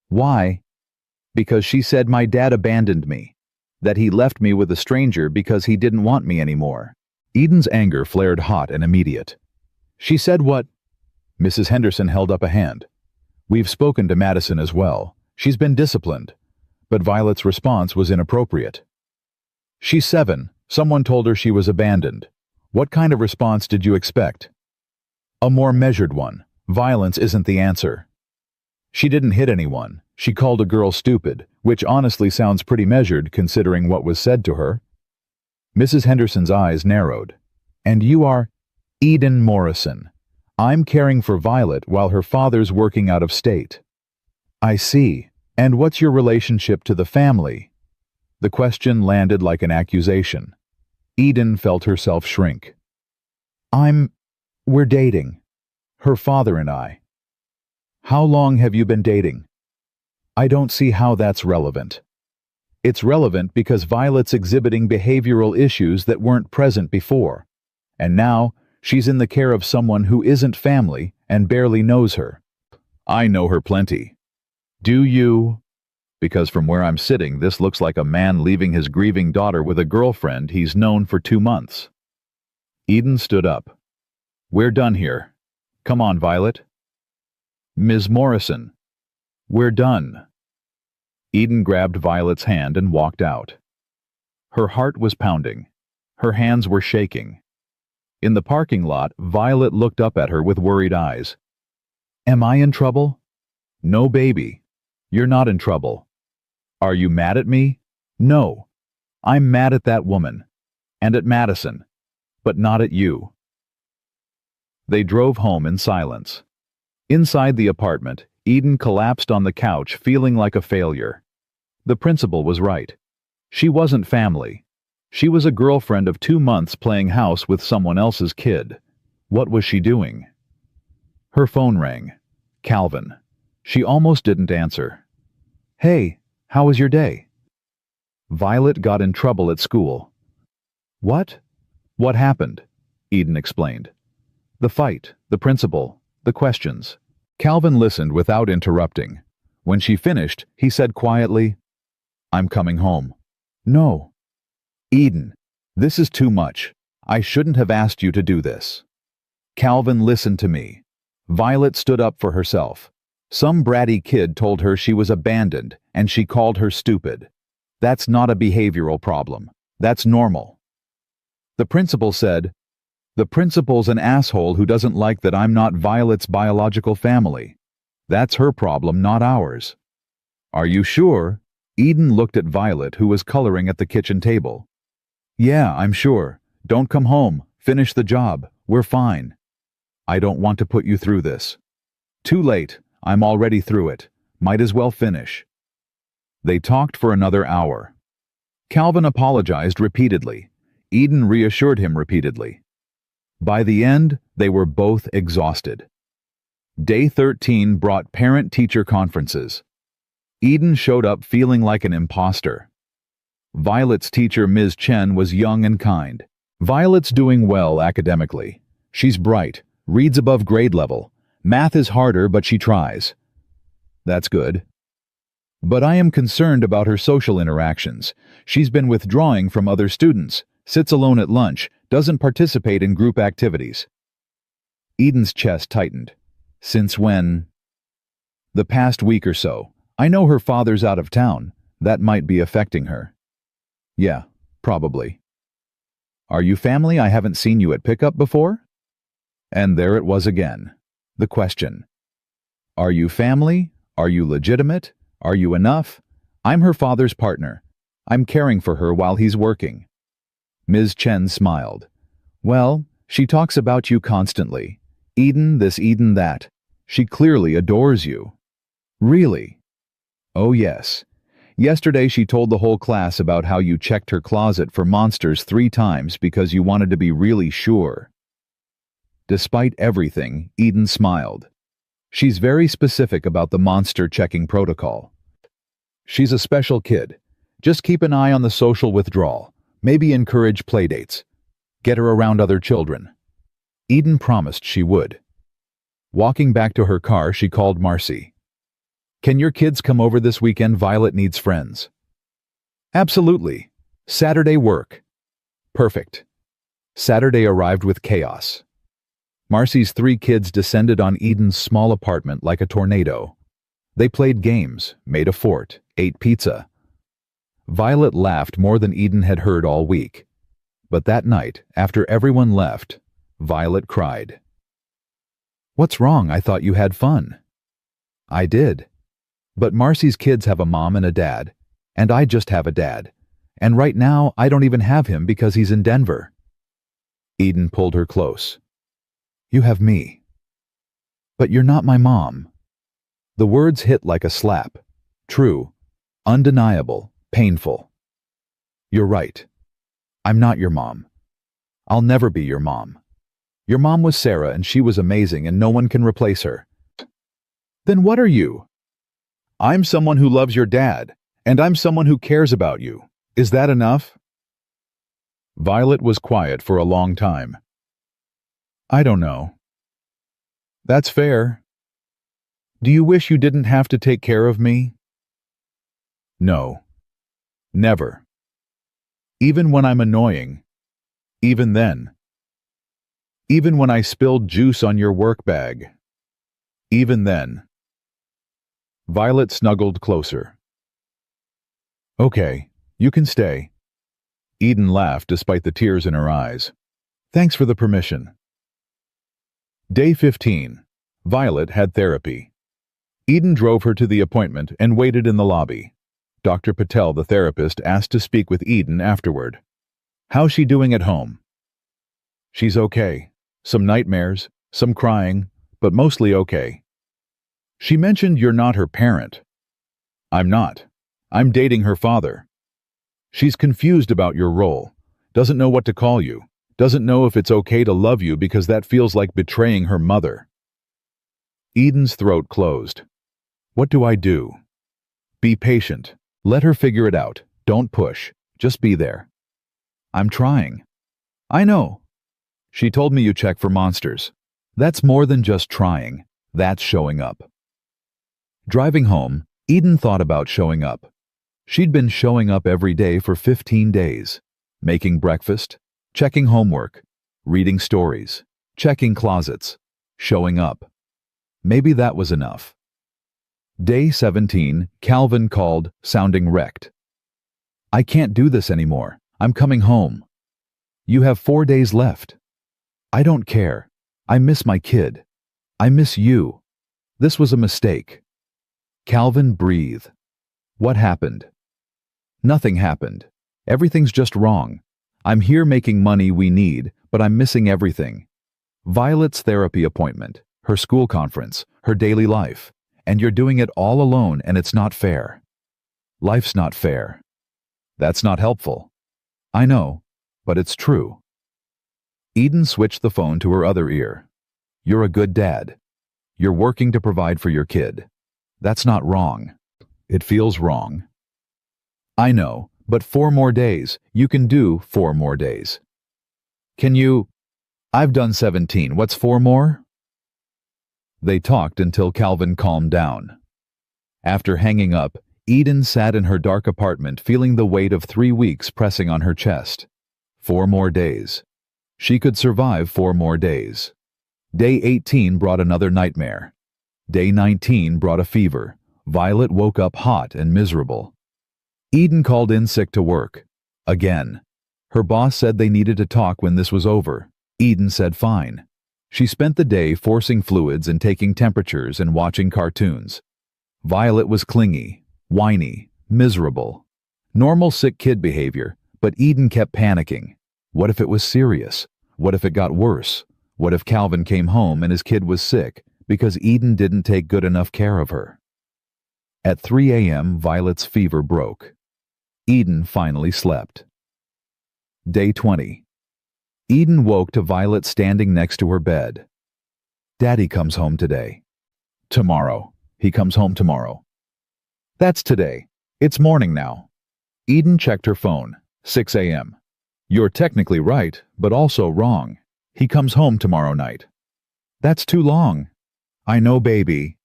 Why? Because she said my dad abandoned me. That he left me with a stranger because he didn't want me anymore. Eden's anger flared hot and immediate. She said what? Mrs. Henderson held up a hand. We've spoken to Madison as well. She's been disciplined. But Violet's response was inappropriate. She's 7. Someone told her she was abandoned. What kind of response did you expect? A more measured one. Violence isn't the answer. She didn't hit anyone. She called a girl stupid, which honestly sounds pretty measured considering what was said to her. Mrs. Henderson's eyes narrowed. And you are Eden Morrison. I'm caring for Violet while her father's working out of state. I see. And what's your relationship to the family? The question landed like an accusation. Eden felt herself shrink. We're dating. Her father and I. How long have you been dating? I don't see how that's relevant. It's relevant because Violet's exhibiting behavioral issues that weren't present before. And now, she's in the care of someone who isn't family and barely knows her. I know her plenty. Do you? Because from where I'm sitting, this looks like a man leaving his grieving daughter with a girlfriend he's known for 2 months. Eden stood up. We're done here. Come on, Violet. Ms. Morrison. We're done. Eden grabbed Violet's hand and walked out. Her heart was pounding. Her hands were shaking. In the parking lot, Violet looked up at her with worried eyes. Am I in trouble? No, baby. You're not in trouble. Are you mad at me? No. I'm mad at that woman. And at Madison. But not at you. They drove home in silence. Inside the apartment, Eden collapsed on the couch feeling like a failure. The principal was right. She wasn't family. She was a girlfriend of 2 months playing house with someone else's kid. What was she doing? Her phone rang. Calvin. She almost didn't answer. Hey, how was your day? Violet got in trouble at school. What? What happened? Eden explained. The fight, the principal, the questions. Calvin listened without interrupting. When she finished, he said quietly, I'm coming home. No. Eden, This is too much. I shouldn't have asked you to do this. Calvin, listen to me. Violet stood up for herself. Some bratty kid told her she was abandoned, and she called her stupid. That's not a behavioral problem. That's normal. The principal said, "The principal's an asshole who doesn't like that I'm not Violet's biological family. That's her problem, not ours." Are you sure? Eden looked at Violet, who was coloring at the kitchen table. Yeah, I'm sure. Don't come home. Finish the job. We're fine. I don't want to put you through this. Too late. I'm already through it. Might as well finish. They talked for another hour. Calvin apologized repeatedly. Eden reassured him repeatedly. By the end, they were both exhausted. Day 13 brought parent-teacher conferences. Eden showed up feeling like an imposter. Violet's teacher, Ms. Chen, was young and kind. Violet's doing well academically. She's bright, reads above grade level. Math is harder, but she tries. That's good. But I am concerned about her social interactions. She's been withdrawing from other students, sits alone at lunch, doesn't participate in group activities. Eden's chest tightened. Since when? The past week or so. I know her father's out of town. That might be affecting her. Yeah, probably. Are you family? I haven't seen you at pickup before? And there it was again. The question. Are you family? Are you legitimate? Are you enough? I'm her father's partner. I'm caring for her while he's working. Ms. Chen smiled. Well, she talks about you constantly. Eden this, Eden that. She clearly adores you. Really? Oh yes. Yesterday she told the whole class about how you checked her closet for monsters 3 times because you wanted to be really sure. Despite everything, Eden smiled. She's very specific about the monster checking protocol. She's a special kid. Just keep an eye on the social withdrawal. Maybe encourage playdates. Get her around other children. Eden promised she would. Walking back to her car, she called Marcy. Can your kids come over this weekend? Violet needs friends. Absolutely. Saturday work. Perfect. Saturday arrived with chaos. Marcy's 3 kids descended on Eden's small apartment like a tornado. They played games, made a fort, ate pizza. Violet laughed more than Eden had heard all week. But that night, after everyone left, Violet cried. What's wrong? I thought you had fun. I did. But Marcy's kids have a mom and a dad, and I just have a dad. And right now, I don't even have him because he's in Denver. Eden pulled her close. You have me. But you're not my mom. The words hit like a slap. True, undeniable, painful. You're right. I'm not your mom. I'll never be your mom. Your mom was Sarah and she was amazing and no one can replace her. Then what are you? I'm someone who loves your dad, and I'm someone who cares about you. Is that enough? Violet was quiet for a long time. I don't know. That's fair. Do you wish you didn't have to take care of me? No. Never. Even when I'm annoying. Even then. Even when I spilled juice on your work bag. Even then. Violet snuggled closer. Okay, you can stay. Eden laughed despite the tears in her eyes. Thanks for the permission. Day 15. Violet had therapy. Eden drove her to the appointment and waited in the lobby. Dr. Patel, the therapist, asked to speak with Eden afterward. How's she doing at home? She's okay. Some nightmares, some crying, but mostly okay. She mentioned you're not her parent. I'm not. I'm dating her father. She's confused about your role, doesn't know what to call you, doesn't know if it's okay to love you because that feels like betraying her mother. Eden's throat closed. What do I do? Be patient. Let her figure it out. Don't push. Just be there. I'm trying. I know. She told me you check for monsters. That's more than just trying. That's showing up. Driving home, Eden thought about showing up. She'd been showing up every day for 15 days. Making breakfast, checking homework, reading stories, checking closets, showing up. Maybe that was enough. Day 17, Calvin called, sounding wrecked. I can't do this anymore. I'm coming home. You have 4 days left. I don't care. I miss my kid. I miss you. This was a mistake. Calvin, breathe. What happened? Nothing happened. Everything's just wrong. I'm here making money we need, but I'm missing everything. Violet's therapy appointment, her school conference, her daily life, and you're doing it all alone and it's not fair. Life's not fair. That's not helpful. I know, but it's true. Eden switched the phone to her other ear. You're a good dad. You're working to provide for your kid. That's not wrong. It feels wrong. I know, but 4 more days. You can do 4 more days. Can you? I've done 17. What's 4 more? They talked until Calvin calmed down. After hanging up, Eden sat in her dark apartment feeling the weight of 3 weeks pressing on her chest. 4 more days. She could survive 4 more days. Day 18 brought another nightmare. Day 19 brought a fever. Violet woke up hot and miserable. Eden called in sick to work. Again. Her boss said they needed to talk when this was over. Eden said fine. She spent the day forcing fluids and taking temperatures and watching cartoons. Violet was clingy, whiny, miserable. Normal sick kid behavior, but Eden kept panicking. What if it was serious? What if it got worse? What if Calvin came home and his kid was sick because Eden didn't take good enough care of her? At 3 a.m., Violet's fever broke. Eden finally slept. Day 20. Eden woke to Violet standing next to her bed. Daddy comes home today. Tomorrow. He comes home tomorrow. That's today. It's morning now. Eden checked her phone. 6 a.m. You're technically right, but also wrong. He comes home tomorrow night. That's too long. I know, baby.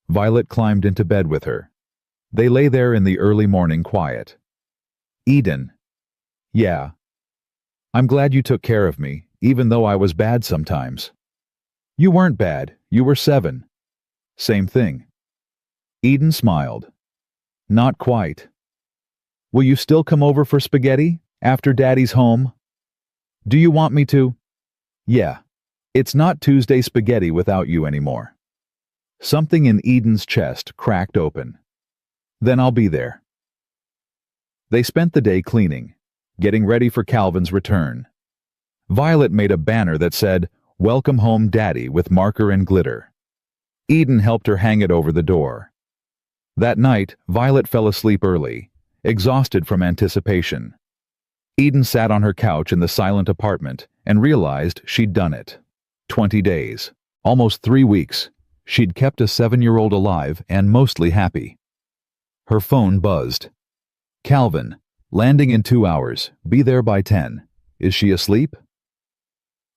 Violet climbed into bed with her. They lay there in the early morning quiet. Eden. Yeah. I'm glad you took care of me, even though I was bad sometimes. You weren't bad. You were 7. Same thing. Eden smiled. Not quite. Will you still come over for spaghetti after Daddy's home? Do you want me to? Yeah. It's not Tuesday spaghetti without you anymore. Something in Eden's chest cracked open. Then I'll be there. They spent the day cleaning, getting ready for Calvin's return. Violet made a banner that said, "Welcome home, Daddy," with marker and glitter. Eden helped her hang it over the door. That night, Violet fell asleep early, exhausted from anticipation. Eden sat on her couch in the silent apartment and realized she'd done it. 20 days, almost 3 weeks. She'd kept a 7-year-old alive and mostly happy. Her phone buzzed. Calvin, landing in 2 hours, be there by 10. Is she asleep?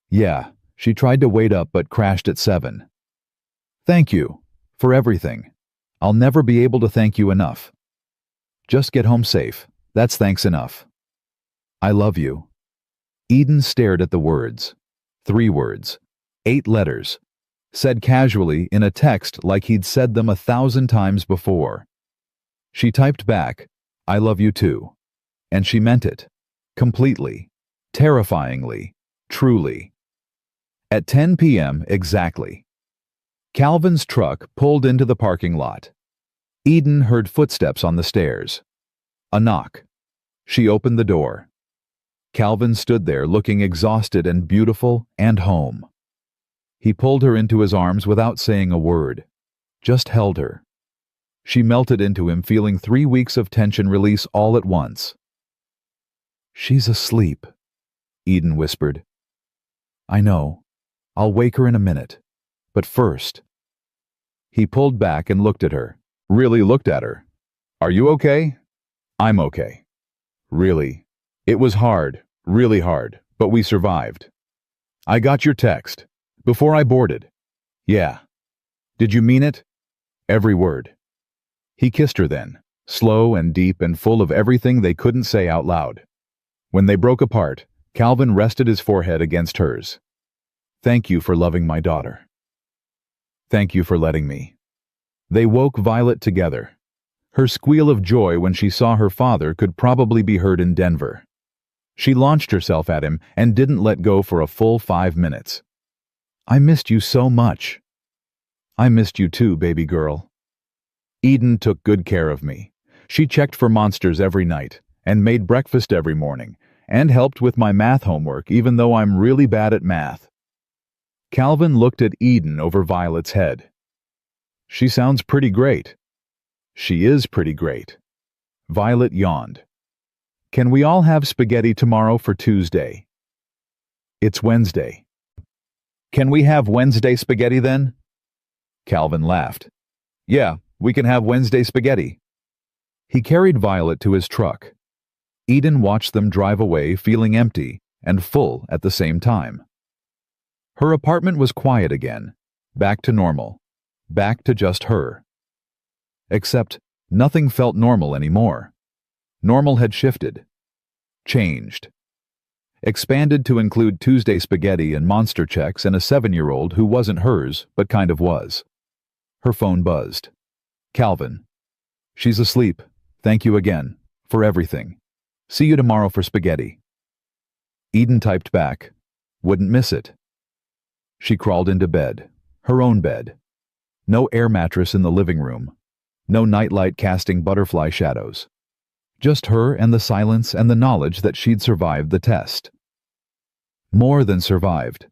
Yeah, she tried to wait up but crashed at 7. Thank you. For everything. I'll never be able to thank you enough. Just get home safe. That's thanks enough. I love you. Eden stared at the words. 3 words. 8 letters. Said casually in a text like he'd said them 1,000 times before. She typed back, I love you too. And she meant it. Completely. Terrifyingly. Truly. At 10 p.m. exactly. Calvin's truck pulled into the parking lot. Eden heard footsteps on the stairs. A knock. She opened the door. Calvin stood there looking exhausted and beautiful and home. He pulled her into his arms without saying a word. Just held her. She melted into him, feeling 3 weeks of tension release all at once. She's asleep, Eden whispered. I know. I'll wake her in a minute. But first. He pulled back and looked at her. Really looked at her. Are you okay? I'm okay. Really. It was hard, really hard, but we survived. I got your text. Before I boarded. Yeah. Did you mean it? Every word. He kissed her then, slow and deep and full of everything they couldn't say out loud. When they broke apart, Calvin rested his forehead against hers. "Thank you for loving my daughter. Thank you for letting me." They woke Violet together. Her squeal of joy when she saw her father could probably be heard in Denver. She launched herself at him and didn't let go for a full 5 minutes. "I missed you so much." "I missed you too, baby girl." Eden took good care of me. She checked for monsters every night, and made breakfast every morning, and helped with my math homework even though I'm really bad at math. Calvin looked at Eden over Violet's head. "She sounds pretty great." "She is pretty great." Violet yawned. "Can we all have spaghetti tomorrow for Tuesday?" "It's Wednesday." "Can we have Wednesday spaghetti then?" Calvin laughed. "Yeah, we can have Wednesday spaghetti." He carried Violet to his truck. Eden watched them drive away feeling empty and full at the same time. Her apartment was quiet again, back to normal, back to just her. Except nothing felt normal anymore. Normal had shifted, changed, expanded to include Tuesday spaghetti and monster checks and a 7-year-old who wasn't hers but kind of was. Her phone buzzed. "Calvin. She's asleep. Thank you again. For everything. See you tomorrow for spaghetti." Eden typed back, "Wouldn't miss it." She crawled into bed, her own bed. No air mattress in the living room. No nightlight casting butterfly shadows. Just her and the silence and the knowledge that she'd survived the test. More than survived.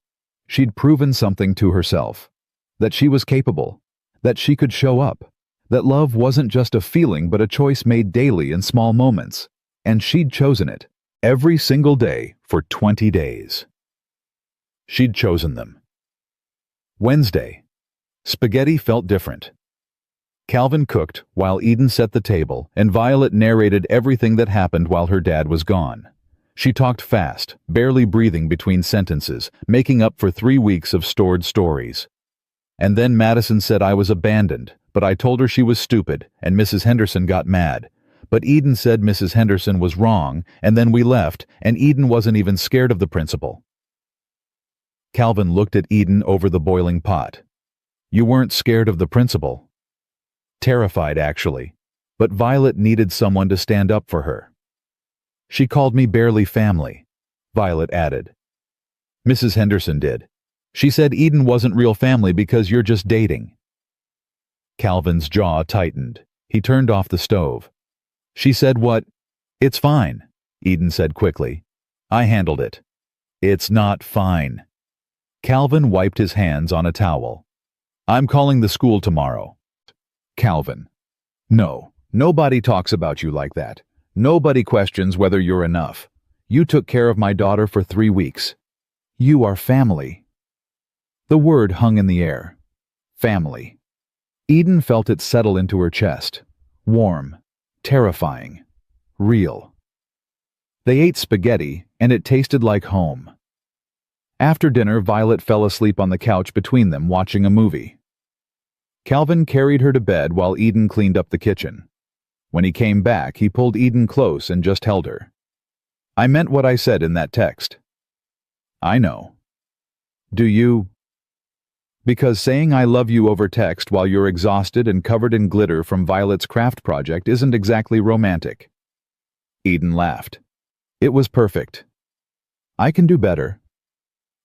She'd proven something to herself. That she was capable. That she could show up. That love wasn't just a feeling but a choice made daily in small moments. And she'd chosen it. Every single day for 20 days. She'd chosen them. Wednesday. Spaghetti felt different. Calvin cooked while Eden set the table, and Violet narrated everything that happened while her dad was gone. She talked fast, barely breathing between sentences, making up for 3 weeks of stored stories. And then Madison said I was abandoned, but I told her she was stupid, and Mrs. Henderson got mad. But Eden said Mrs. Henderson was wrong, and then we left, and Eden wasn't even scared of the principal. Calvin looked at Eden over the boiling pot. "You weren't scared of the principal?" "Terrified, actually. But Violet needed someone to stand up for her." "She called me barely family," Violet added. "Mrs. Henderson did. She said Eden wasn't real family because you're just dating." Calvin's jaw tightened. He turned off the stove. "She said what?" "It's fine," Eden said quickly. "I handled it." "It's not fine." Calvin wiped his hands on a towel. "I'm calling the school tomorrow." Calvin. "No, nobody talks about you like that. Nobody questions whether you're enough. You took care of my daughter for 3 weeks. You are family." The word hung in the air. Family. Eden felt it settle into her chest. Warm. Terrifying. Real. They ate spaghetti, and it tasted like home. After dinner, Violet fell asleep on the couch between them watching a movie. Calvin carried her to bed while Eden cleaned up the kitchen. When he came back, he pulled Eden close and just held her. "I meant what I said in that text." "I know." "Do you?" "Because saying I love you over text while you're exhausted and covered in glitter from Violet's craft project isn't exactly romantic." Eden laughed. "It was perfect." "I can do better."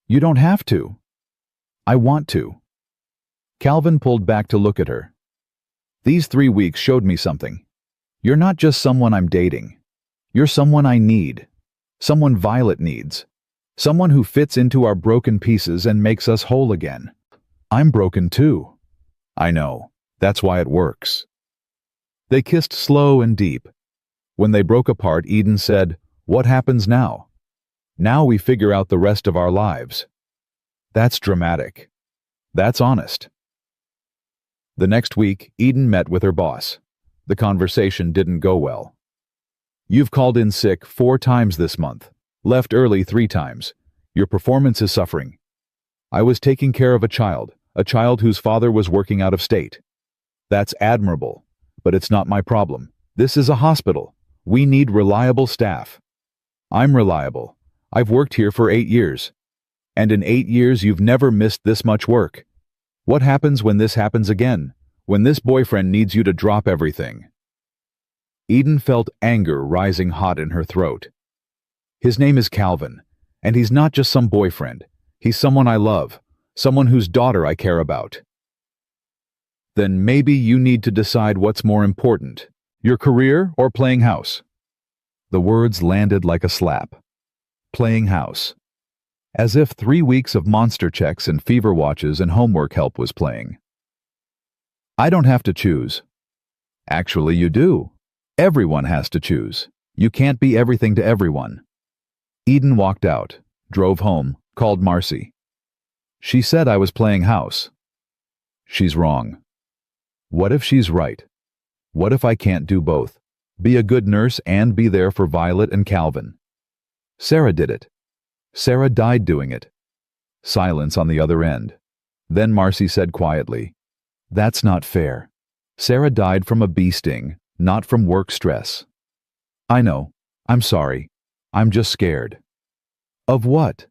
"You don't have to." "I want to." Calvin pulled back to look at her. "These 3 weeks showed me something. You're not just someone I'm dating. You're someone I need. Someone Violet needs. Someone who fits into our broken pieces and makes us whole again. I'm broken too." "I know. That's why it works." They kissed slow and deep. When they broke apart, Eden said, "What happens now?" "Now we figure out the rest of our lives." That's dramatic. That's honest. The next week, Eden met with her boss. The conversation didn't go well. "You've called in sick 4 times this month. Left early 3 times. Your performance is suffering. I was taking care of a child whose father was working out of state. That's admirable, but it's not my problem. This is a hospital. We need reliable staff." I'm reliable. I've worked here for 8 years. And in 8 years you've never missed this much work. What happens when this happens again? When this boyfriend needs you to drop everything?" Eden felt anger rising hot in her throat. "His name is Calvin, and he's not just some boyfriend. He's someone I love, someone whose daughter I care about." "Then maybe you need to decide what's more important, your career or playing house?" The words landed like a slap. Playing house. As if 3 weeks of monster checks and fever watches and homework help was playing. "I don't have to choose." "Actually, you do. Everyone has to choose. You can't be everything to everyone." Eden walked out, drove home, called Marcy. "She said I was playing house." "She's wrong." What if she's right? What if I can't do both? Be a good nurse and be there for Violet and Calvin? Sarah did it. Sarah died doing it. Silence on the other end. Then Marcy said quietly, "That's not fair. Sarah died from a bee sting, not from work stress." "I know. I'm sorry. I'm just scared." "Of what?"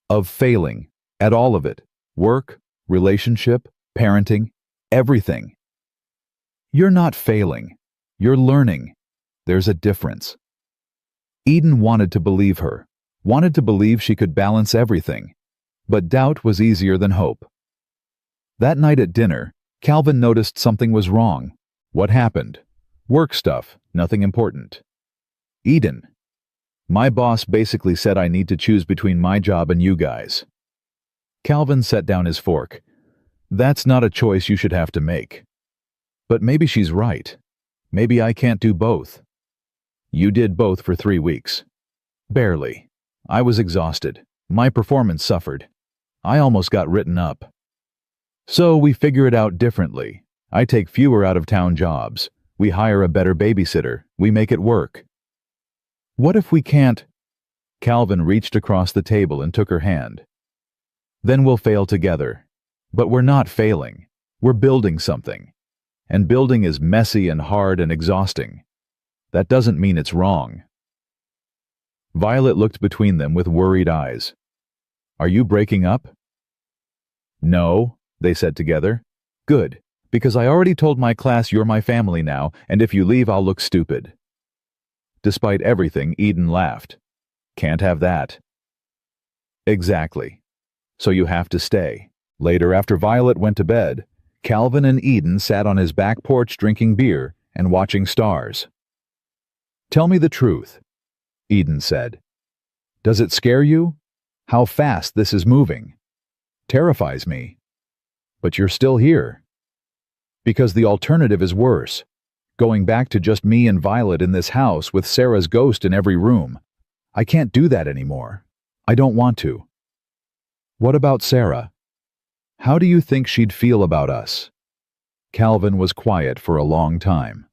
"Of failing. At all of it. Work, relationship, parenting, everything." "You're not failing. You're learning. There's a difference." Eden wanted to believe her, wanted to believe she could balance everything, but doubt was easier than hope. That night at dinner, Calvin noticed something was wrong. What happened? Work stuff, nothing important. "Eden, my boss basically said I need to choose between my job and you guys." Calvin set down his fork. "That's not a choice you should have to make." "But maybe she's right. Maybe I can't do both." "You did both for 3 weeks." "Barely. I was exhausted. My performance suffered. I almost got written up." "So we figure it out differently. I take fewer out-of-town jobs. We hire a better babysitter. We make it work." "What if we can't?" Calvin reached across the table and took her hand. "Then we'll fail together. But we're not failing. We're building something. And building is messy and hard and exhausting. That doesn't mean it's wrong." Violet looked between them with worried eyes. "Are you breaking up?" "No," they said together. "Good, because I already told my class you're my family now, and if you leave I'll look stupid." Despite everything, Eden laughed. "Can't have that." "Exactly. So you have to stay." Later, after Violet went to bed, Calvin and Eden sat on his back porch drinking beer and watching stars. "Tell me the truth," Eden said. "Does it scare you? How fast this is moving. Terrifies me. But you're still here. Because the alternative is worse. Going back to just me and Violet in this house with Sarah's ghost in every room. I can't do that anymore. I don't want to." "What about Sarah? How do you think she'd feel about us?" Calvin was quiet for a long time.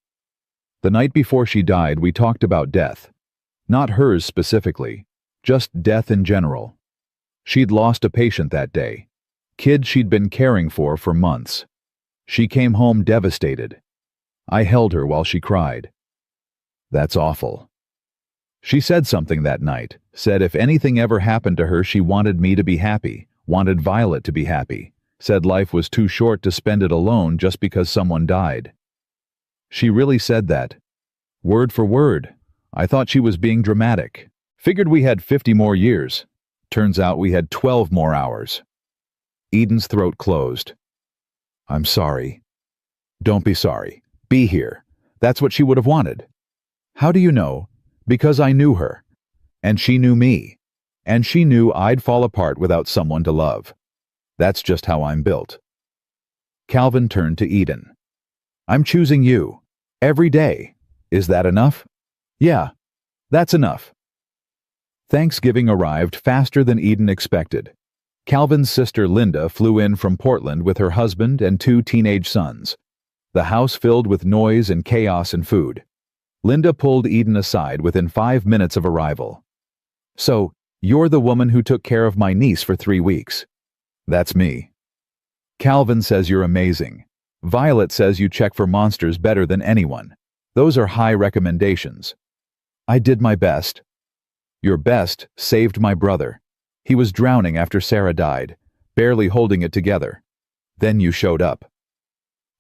"The night before she died, we talked about death. Not hers specifically, just death in general. She'd lost a patient that day. Kid she'd been caring for months. She came home devastated. I held her while she cried. That's awful. She said something that night, said if anything ever happened to her she wanted me to be happy, wanted Violet to be happy, said life was too short to spend it alone just because someone died. She really said that. Word for word. I thought she was being dramatic. Figured we had 50 more years. Turns out we had 12 more hours." Eden's throat closed. "I'm sorry." "Don't be sorry. Be here. That's what she would have wanted." "How do you know?" "Because I knew her. And she knew me. And she knew I'd fall apart without someone to love. That's just how I'm built." Calvin turned to Eden. "I'm choosing you. Every day. Is that enough?" "Yeah, that's enough." Thanksgiving arrived faster than Eden expected. Calvin's sister Linda flew in from Portland with her husband and 2 teenage sons. The house filled with noise and chaos and food. Linda pulled Eden aside within 5 minutes of arrival. "So, you're the woman who took care of my niece for 3 weeks." "That's me." "Calvin says you're amazing. Violet says you check for monsters better than anyone. Those are high recommendations." "I did my best." Your best saved my brother. He was drowning after Sarah died, barely holding it together. Then you showed up."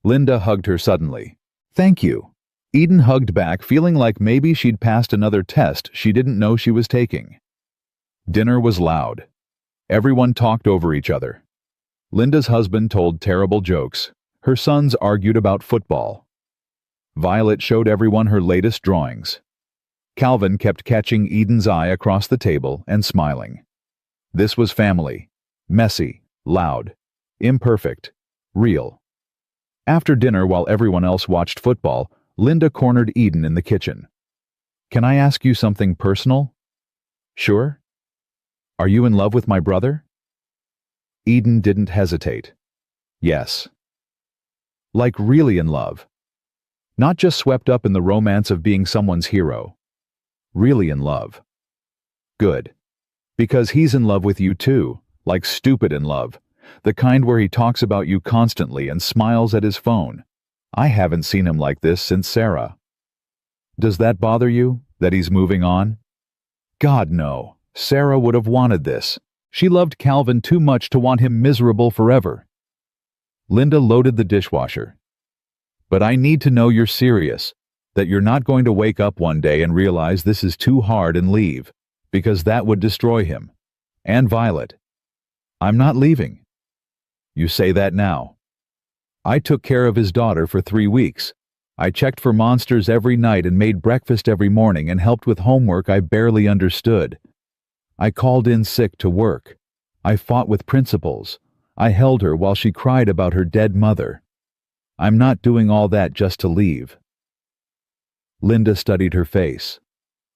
Linda hugged her suddenly. "Thank you." Eden hugged back, feeling like maybe she'd passed another test she didn't know she was taking. Dinner was loud. Everyone talked over each other. Linda's husband told terrible jokes. Her sons argued about football. Violet showed everyone her latest drawings. Calvin kept catching Eden's eye across the table and smiling. This was family. Messy, loud, imperfect, real. After dinner, while everyone else watched football, Linda cornered Eden in the kitchen. "Can I ask you something personal?" "Sure." "Are you in love with my brother?" Eden didn't hesitate. "Yes." "Like really in love? Not just swept up in the romance of being someone's hero. Really in love." "Good. Because he's in love with you too, like stupid in love. The kind where he talks about you constantly and smiles at his phone. I haven't seen him like this since Sarah." "Does that bother you, that he's moving on?" "God, no. Sarah would have wanted this. She loved Calvin too much to want him miserable forever." Linda loaded the dishwasher. "But I need to know you're serious, that you're not going to wake up one day and realize this is too hard and leave, because that would destroy him. And Violet." "I'm not leaving." "You say that now." "I took care of his daughter for 3 weeks. I checked for monsters every night and made breakfast every morning and helped with homework I barely understood. I called in sick to work. I fought with principals. I held her while she cried about her dead mother. I'm not doing all that just to leave." Linda studied her face,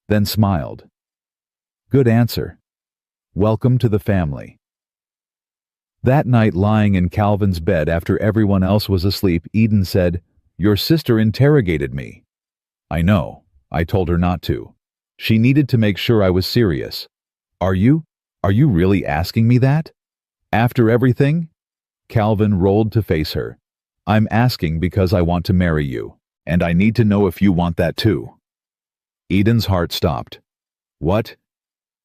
then smiled. "Good answer. Welcome to the family." That night, lying in Calvin's bed after everyone else was asleep, Eden said, "Your sister interrogated me." "I know. I told her not to. She needed to make sure I was serious." Are you really asking me that? After everything?" Calvin rolled to face her. "I'm asking because I want to marry you, and I need to know if you want that too." Eden's heart stopped. "What?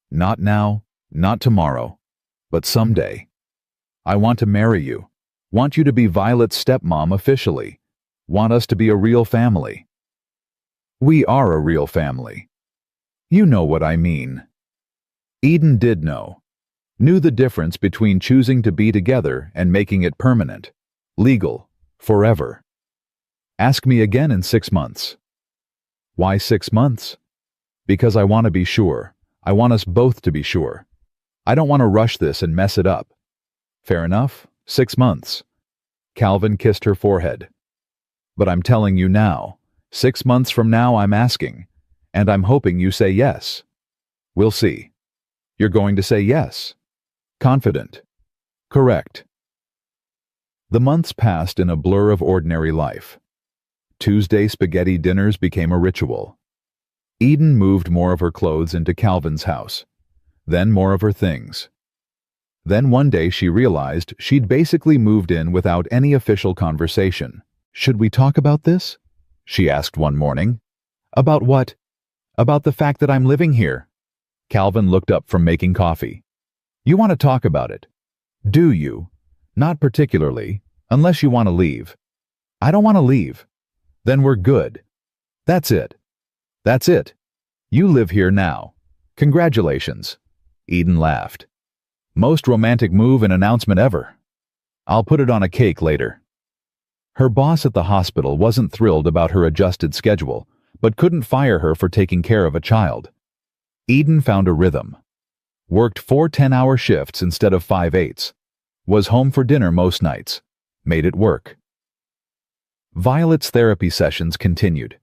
Not now, not tomorrow, but someday. I want to marry you. Want you to be Violet's stepmom officially. Want us to be a real family." "We are a real family. You know what I mean." Eden did know. Knew the difference between choosing to be together and making it permanent, legal, forever. "Ask me again in 6 months." "Why 6 months?" "Because I want to be sure. I want us both to be sure. I don't want to rush this and mess it up." "Fair enough. 6 months." Calvin kissed her forehead. "But I'm telling you now, 6 months from now I'm asking, and I'm hoping you say yes. We'll see." "You're going to say yes?" "Confident." "Correct." The months passed in a blur of ordinary life. Tuesday spaghetti dinners became a ritual. Eden moved more of her clothes into Calvin's house, then more of her things. Then one day she realized she'd basically moved in without any official conversation. "Should we talk about this?" she asked one morning. "About what?" "About the fact that I'm living here." Calvin looked up from making coffee. "You want to talk about it? Do you?" "Not particularly, unless you want to leave." "I don't want to leave." "Then we're good." "That's it." "That's it. You live here now. Congratulations." Eden laughed. "Most romantic move and announcement ever. I'll put it on a cake later." Her boss at the hospital wasn't thrilled about her adjusted schedule, but couldn't fire her for taking care of a child. Eden found a rhythm. Worked 4 10-hour shifts instead of 5 8s. Was home for dinner most nights. Made it work. Violet's therapy sessions continued.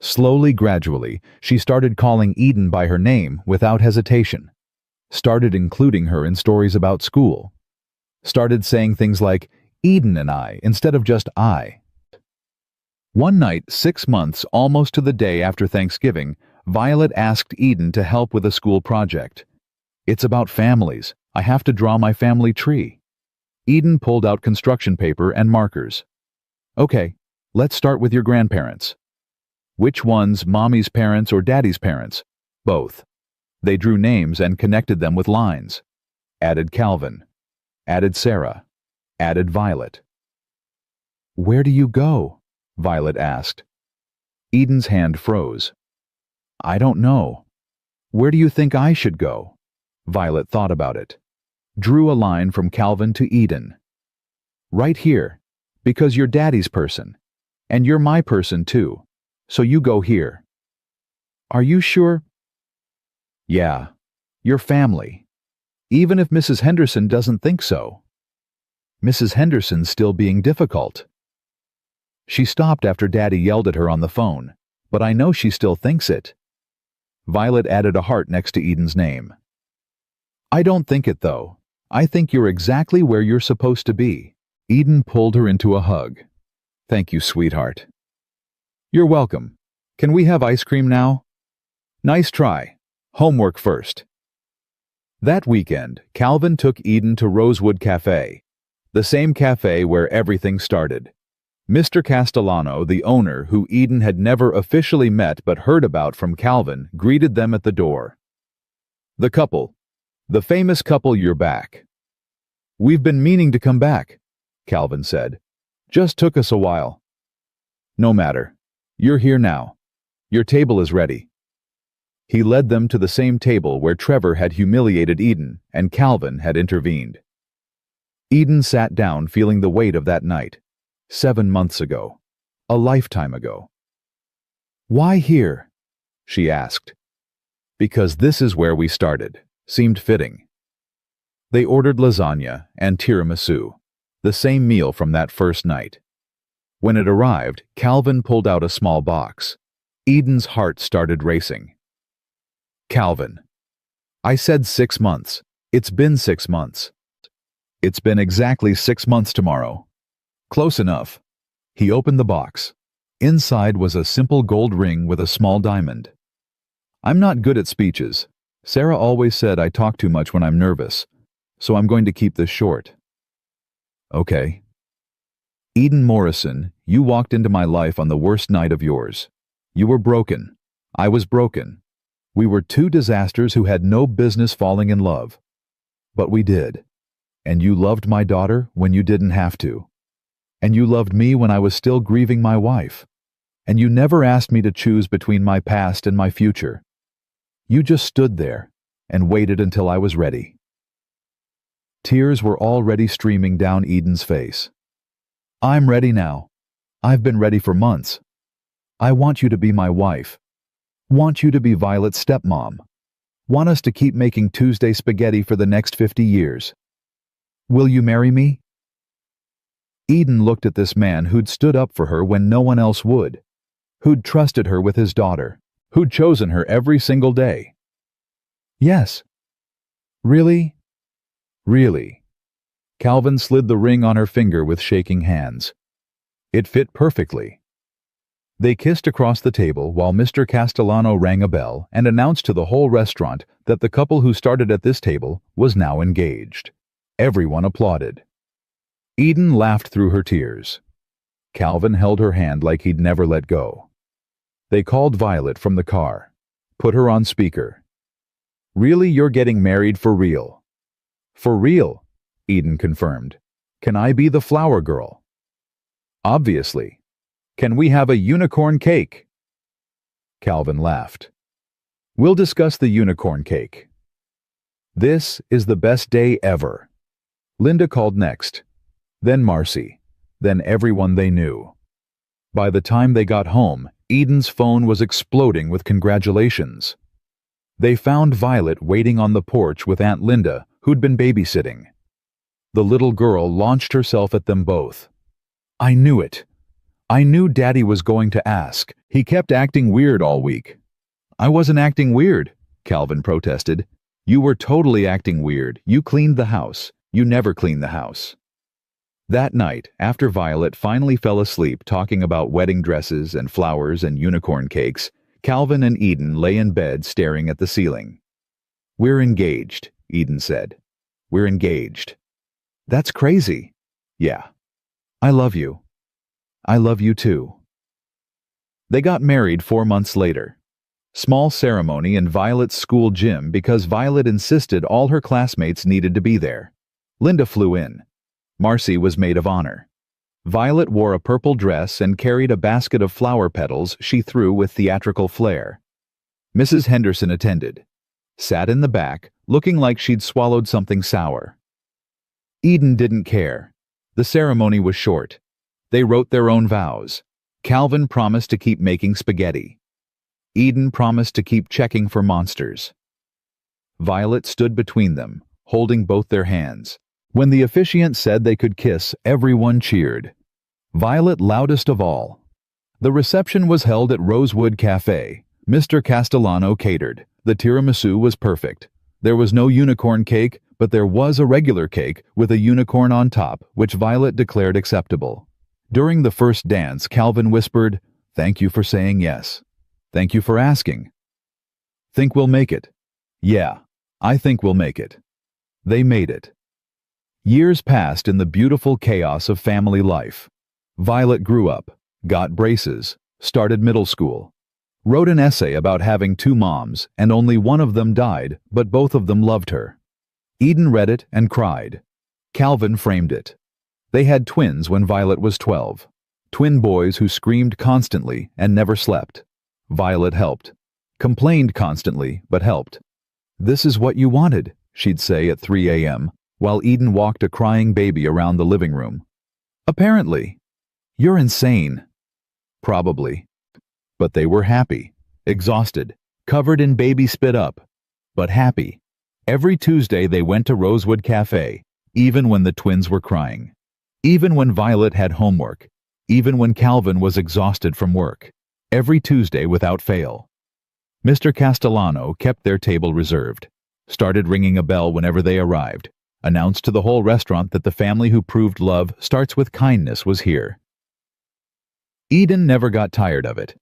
Slowly, gradually, she started calling Eden by her name without hesitation. Started including her in stories about school. Started saying things like, "Eden and I," instead of just "I." One night, 6 months almost to the day after Thanksgiving, Violet asked Eden to help with a school project. "It's about families. I have to draw my family tree." Eden pulled out construction paper and markers. "Okay, let's start with your grandparents." "Which ones, mommy's parents or daddy's parents?" "Both." They drew names and connected them with lines. Added Calvin. Added Sarah. Added Violet. "Where do you go?" Violet asked. Eden's hand froze. "I don't know. Where do you think I should go?" Violet thought about it. Drew a line from Calvin to Eden. "Right here, because you're Daddy's person. And you're my person too. So you go here." "Are you sure?" "Yeah. You're family. Even if Mrs. Henderson doesn't think so." "Mrs. Henderson's still being difficult." "She stopped after Daddy yelled at her on the phone, but I know she still thinks it." Violet added a heart next to Eden's name. "I don't think it, though. I think you're exactly where you're supposed to be." Eden pulled her into a hug. "Thank you, sweetheart." "You're welcome. Can we have ice cream now?" "Nice try. Homework first." That weekend, Calvin took Eden to Rosewood Cafe, the same cafe where everything started. Mr. Castellano, the owner, who Eden had never officially met but heard about from Calvin, greeted them at the door. "The couple. The famous couple, you're back." "We've been meaning to come back," Calvin said. "Just took us a while." "No matter. You're here now. Your table is ready." He led them to the same table where Trevor had humiliated Eden and Calvin had intervened. Eden sat down feeling the weight of that night. 7 months ago. A lifetime ago. "Why here?" she asked. "Because this is where we started. Seemed fitting." They ordered lasagna and tiramisu, the same meal from that first night. When it arrived, Calvin pulled out a small box. Eden's heart started racing. "Calvin, I said 6 months. It's been 6 months." "It's been exactly 6 months tomorrow." "Close enough." He opened the box. Inside was a simple gold ring with a small diamond. "I'm not good at speeches. Sarah always said I talk too much when I'm nervous, so I'm going to keep this short." "Okay." "Eden Morrison, you walked into my life on the worst night of yours. You were broken. I was broken. We were two disasters who had no business falling in love. But we did. And you loved my daughter when you didn't have to. And you loved me when I was still grieving my wife. And you never asked me to choose between my past and my future. You just stood there and waited until I was ready." Tears were already streaming down Eden's face. "I'm ready now. I've been ready for months. I want you to be my wife. Want you to be Violet's stepmom. Want us to keep making Tuesday spaghetti for the next 50 years. Will you marry me?" Eden looked at this man who'd stood up for her when no one else would, who'd trusted her with his daughter, who'd chosen her every single day. "Yes." "Really?" "Really." Calvin slid the ring on her finger with shaking hands. It fit perfectly. They kissed across the table while Mr. Castellano rang a bell and announced to the whole restaurant that the couple who started at this table was now engaged. Everyone applauded. Eden laughed through her tears. Calvin held her hand like he'd never let go. They called Violet from the car, put her on speaker. "Really, you're getting married for real?" "For real," Eden confirmed. "Can I be the flower girl?" "Obviously. Can we have a unicorn cake?" Calvin laughed. "We'll discuss the unicorn cake." This is the best day ever. Linda called next, then Marcy, then everyone they knew. By the time they got home, Eden's phone was exploding with congratulations. They found Violet waiting on the porch with Aunt Linda, who'd been babysitting. The little girl launched herself at them both. "I knew it. I knew Daddy was going to ask. He kept acting weird all week." "I wasn't acting weird," Calvin protested. "You were totally acting weird. You cleaned the house. You never clean the house." That night, after Violet finally fell asleep talking about wedding dresses and flowers and unicorn cakes, Calvin and Eden lay in bed staring at the ceiling. "We're engaged," Eden said. "We're engaged." "That's crazy." "Yeah. I love you. I love you too." They got married 4 months later. Small ceremony in Violet's school gym because Violet insisted all her classmates needed to be there. Linda flew in. Marcy was maid of honor. Violet wore a purple dress and carried a basket of flower petals she threw with theatrical flair. Mrs. Henderson attended. Sat in the back, looking like she'd swallowed something sour. Eden didn't care. The ceremony was short. They wrote their own vows. Calvin promised to keep making spaghetti. Eden promised to keep checking for monsters. Violet stood between them, holding both their hands. When the officiant said they could kiss, everyone cheered. Violet loudest of all. The reception was held at Rosewood Cafe. Mr. Castellano catered. The tiramisu was perfect. There was no unicorn cake, but there was a regular cake with a unicorn on top, which Violet declared acceptable. During the first dance, Calvin whispered, "Thank you for saying yes. Thank you for asking. Think we'll make it?" "Yeah, I think we'll make it." They made it. Years passed in the beautiful chaos of family life. Violet grew up, got braces, started middle school, wrote an essay about having two moms, and only one of them died, but both of them loved her. Eden read it and cried. Calvin framed it. They had twins when Violet was 12. Twin boys who screamed constantly and never slept. Violet helped. Complained constantly, but helped. "This is what you wanted," she'd say at 3 a.m., while Eden walked a crying baby around the living room. "Apparently." "You're insane." "Probably." But they were happy, exhausted, covered in baby spit up, but happy. Every Tuesday they went to Rosewood Cafe, even when the twins were crying. Even when Violet had homework. Even when Calvin was exhausted from work. Every Tuesday without fail. Mr. Castellano kept their table reserved, started ringing a bell whenever they arrived, announced to the whole restaurant that the family who proved love starts with kindness was here. Eden never got tired of it.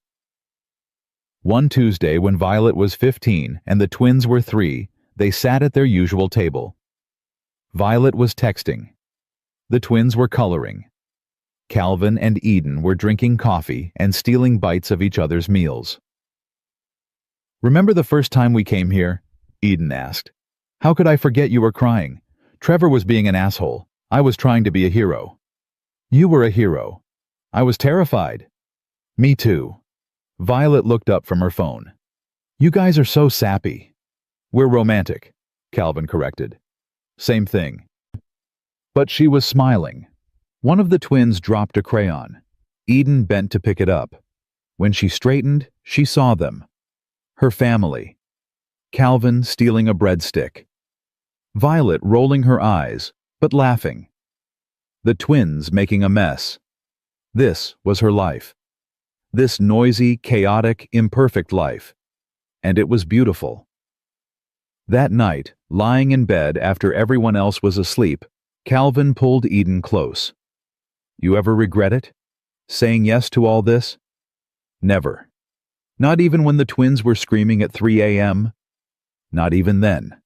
One Tuesday when Violet was 15 and the twins were 3, they sat at their usual table. Violet was texting. The twins were coloring. Calvin and Eden were drinking coffee and stealing bites of each other's meals. "Remember the first time we came here?" Eden asked. "How could I forget you were crying? Trevor was being an asshole. I was trying to be a hero." "You were a hero." "I was terrified." "Me too." Violet looked up from her phone. "You guys are so sappy." "We're romantic," Calvin corrected. "Same thing." But she was smiling. One of the twins dropped a crayon. Eden bent to pick it up. When she straightened, she saw them. Her family. Calvin stealing a breadstick. Violet rolling her eyes, but laughing. The twins making a mess. This was her life. This noisy, chaotic, imperfect life. And it was beautiful. That night, lying in bed after everyone else was asleep, Calvin pulled Eden close. "You ever regret it? Saying yes to all this?" "Never. Not even when the twins were screaming at 3 a.m.? Not even then."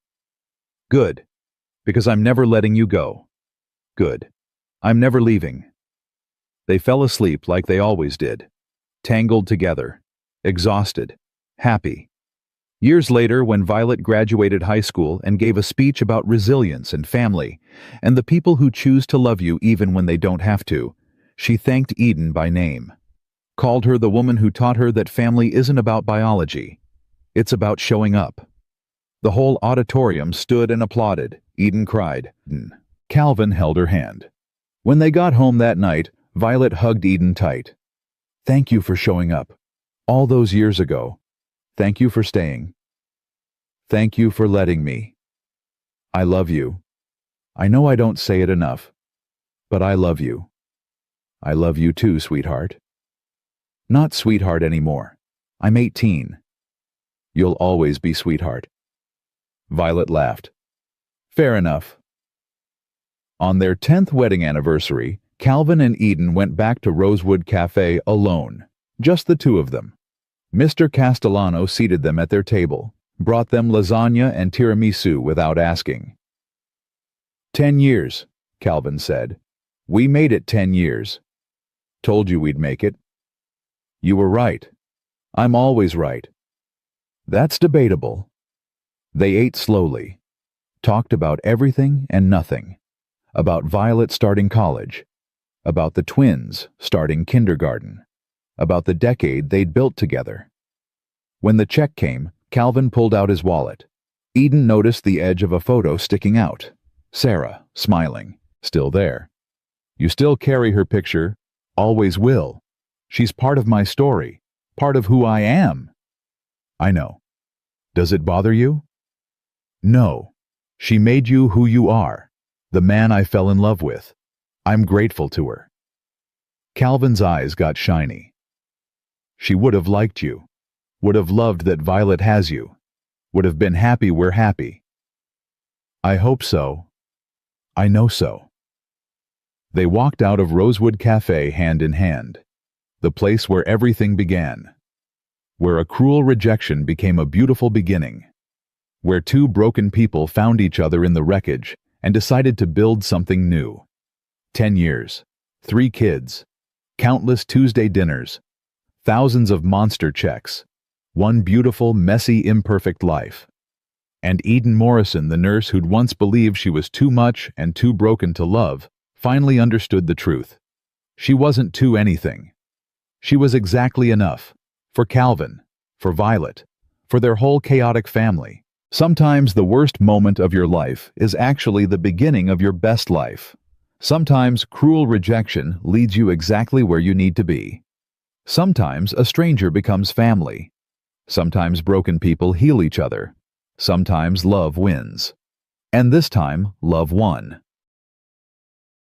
"Good. Because I'm never letting you go." "Good. I'm never leaving." They fell asleep like they always did. Tangled together. Exhausted. Happy. Years later, when Violet graduated high school and gave a speech about resilience and family, and the people who choose to love you even when they don't have to, she thanked Eden by name. Called her the woman who taught her that family isn't about biology. It's about showing up. The whole auditorium stood and applauded. Eden cried. Calvin held her hand. When they got home that night, Violet hugged Eden tight. "Thank you for showing up. All those years ago. Thank you for staying. Thank you for letting me. I love you. I know I don't say it enough, but I love you. I love you too, sweetheart." "Not sweetheart anymore. I'm 18. "You'll always be sweetheart." Violet laughed. "Fair enough." On their 10th wedding anniversary, Calvin and Eden went back to Rosewood Cafe alone, just the two of them. Mr. Castellano seated them at their table, brought them lasagna and tiramisu without asking. 10 years, Calvin said. "We made it 10 years. Told you we'd make it." "You were right. I'm always right." That's debatable. They ate slowly, talked about everything and nothing, about Violet starting college, about the twins starting kindergarten, about the decade they'd built together. When the check came, Calvin pulled out his wallet. Eden noticed the edge of a photo sticking out. Sarah, smiling, still there. You still carry her picture, always will. She's part of my story, part of who I am. I know. Does it bother you? No. She made you who you are, the man I fell in love with. I'm grateful to her. Calvin's eyes got shiny. She would have liked you, would have loved that Violet has you, would have been happy we're happy. I hope so. I know so. They walked out of Rosewood Cafe hand in hand, the place where everything began, where a cruel rejection became a beautiful beginning, where two broken people found each other in the wreckage and decided to build something new. 10 years, 3 kids, countless Tuesday dinners, thousands of monster checks, one beautiful, messy, imperfect life. And Eden Morrison, the nurse who'd once believed she was too much and too broken to love, finally understood the truth. She wasn't too anything. She was exactly enough. For Calvin, for Violet, for their whole chaotic family. Sometimes the worst moment of your life is actually the beginning of your best life. Sometimes cruel rejection leads you exactly where you need to be. Sometimes a stranger becomes family. Sometimes broken people heal each other. Sometimes love wins. And this time, love won.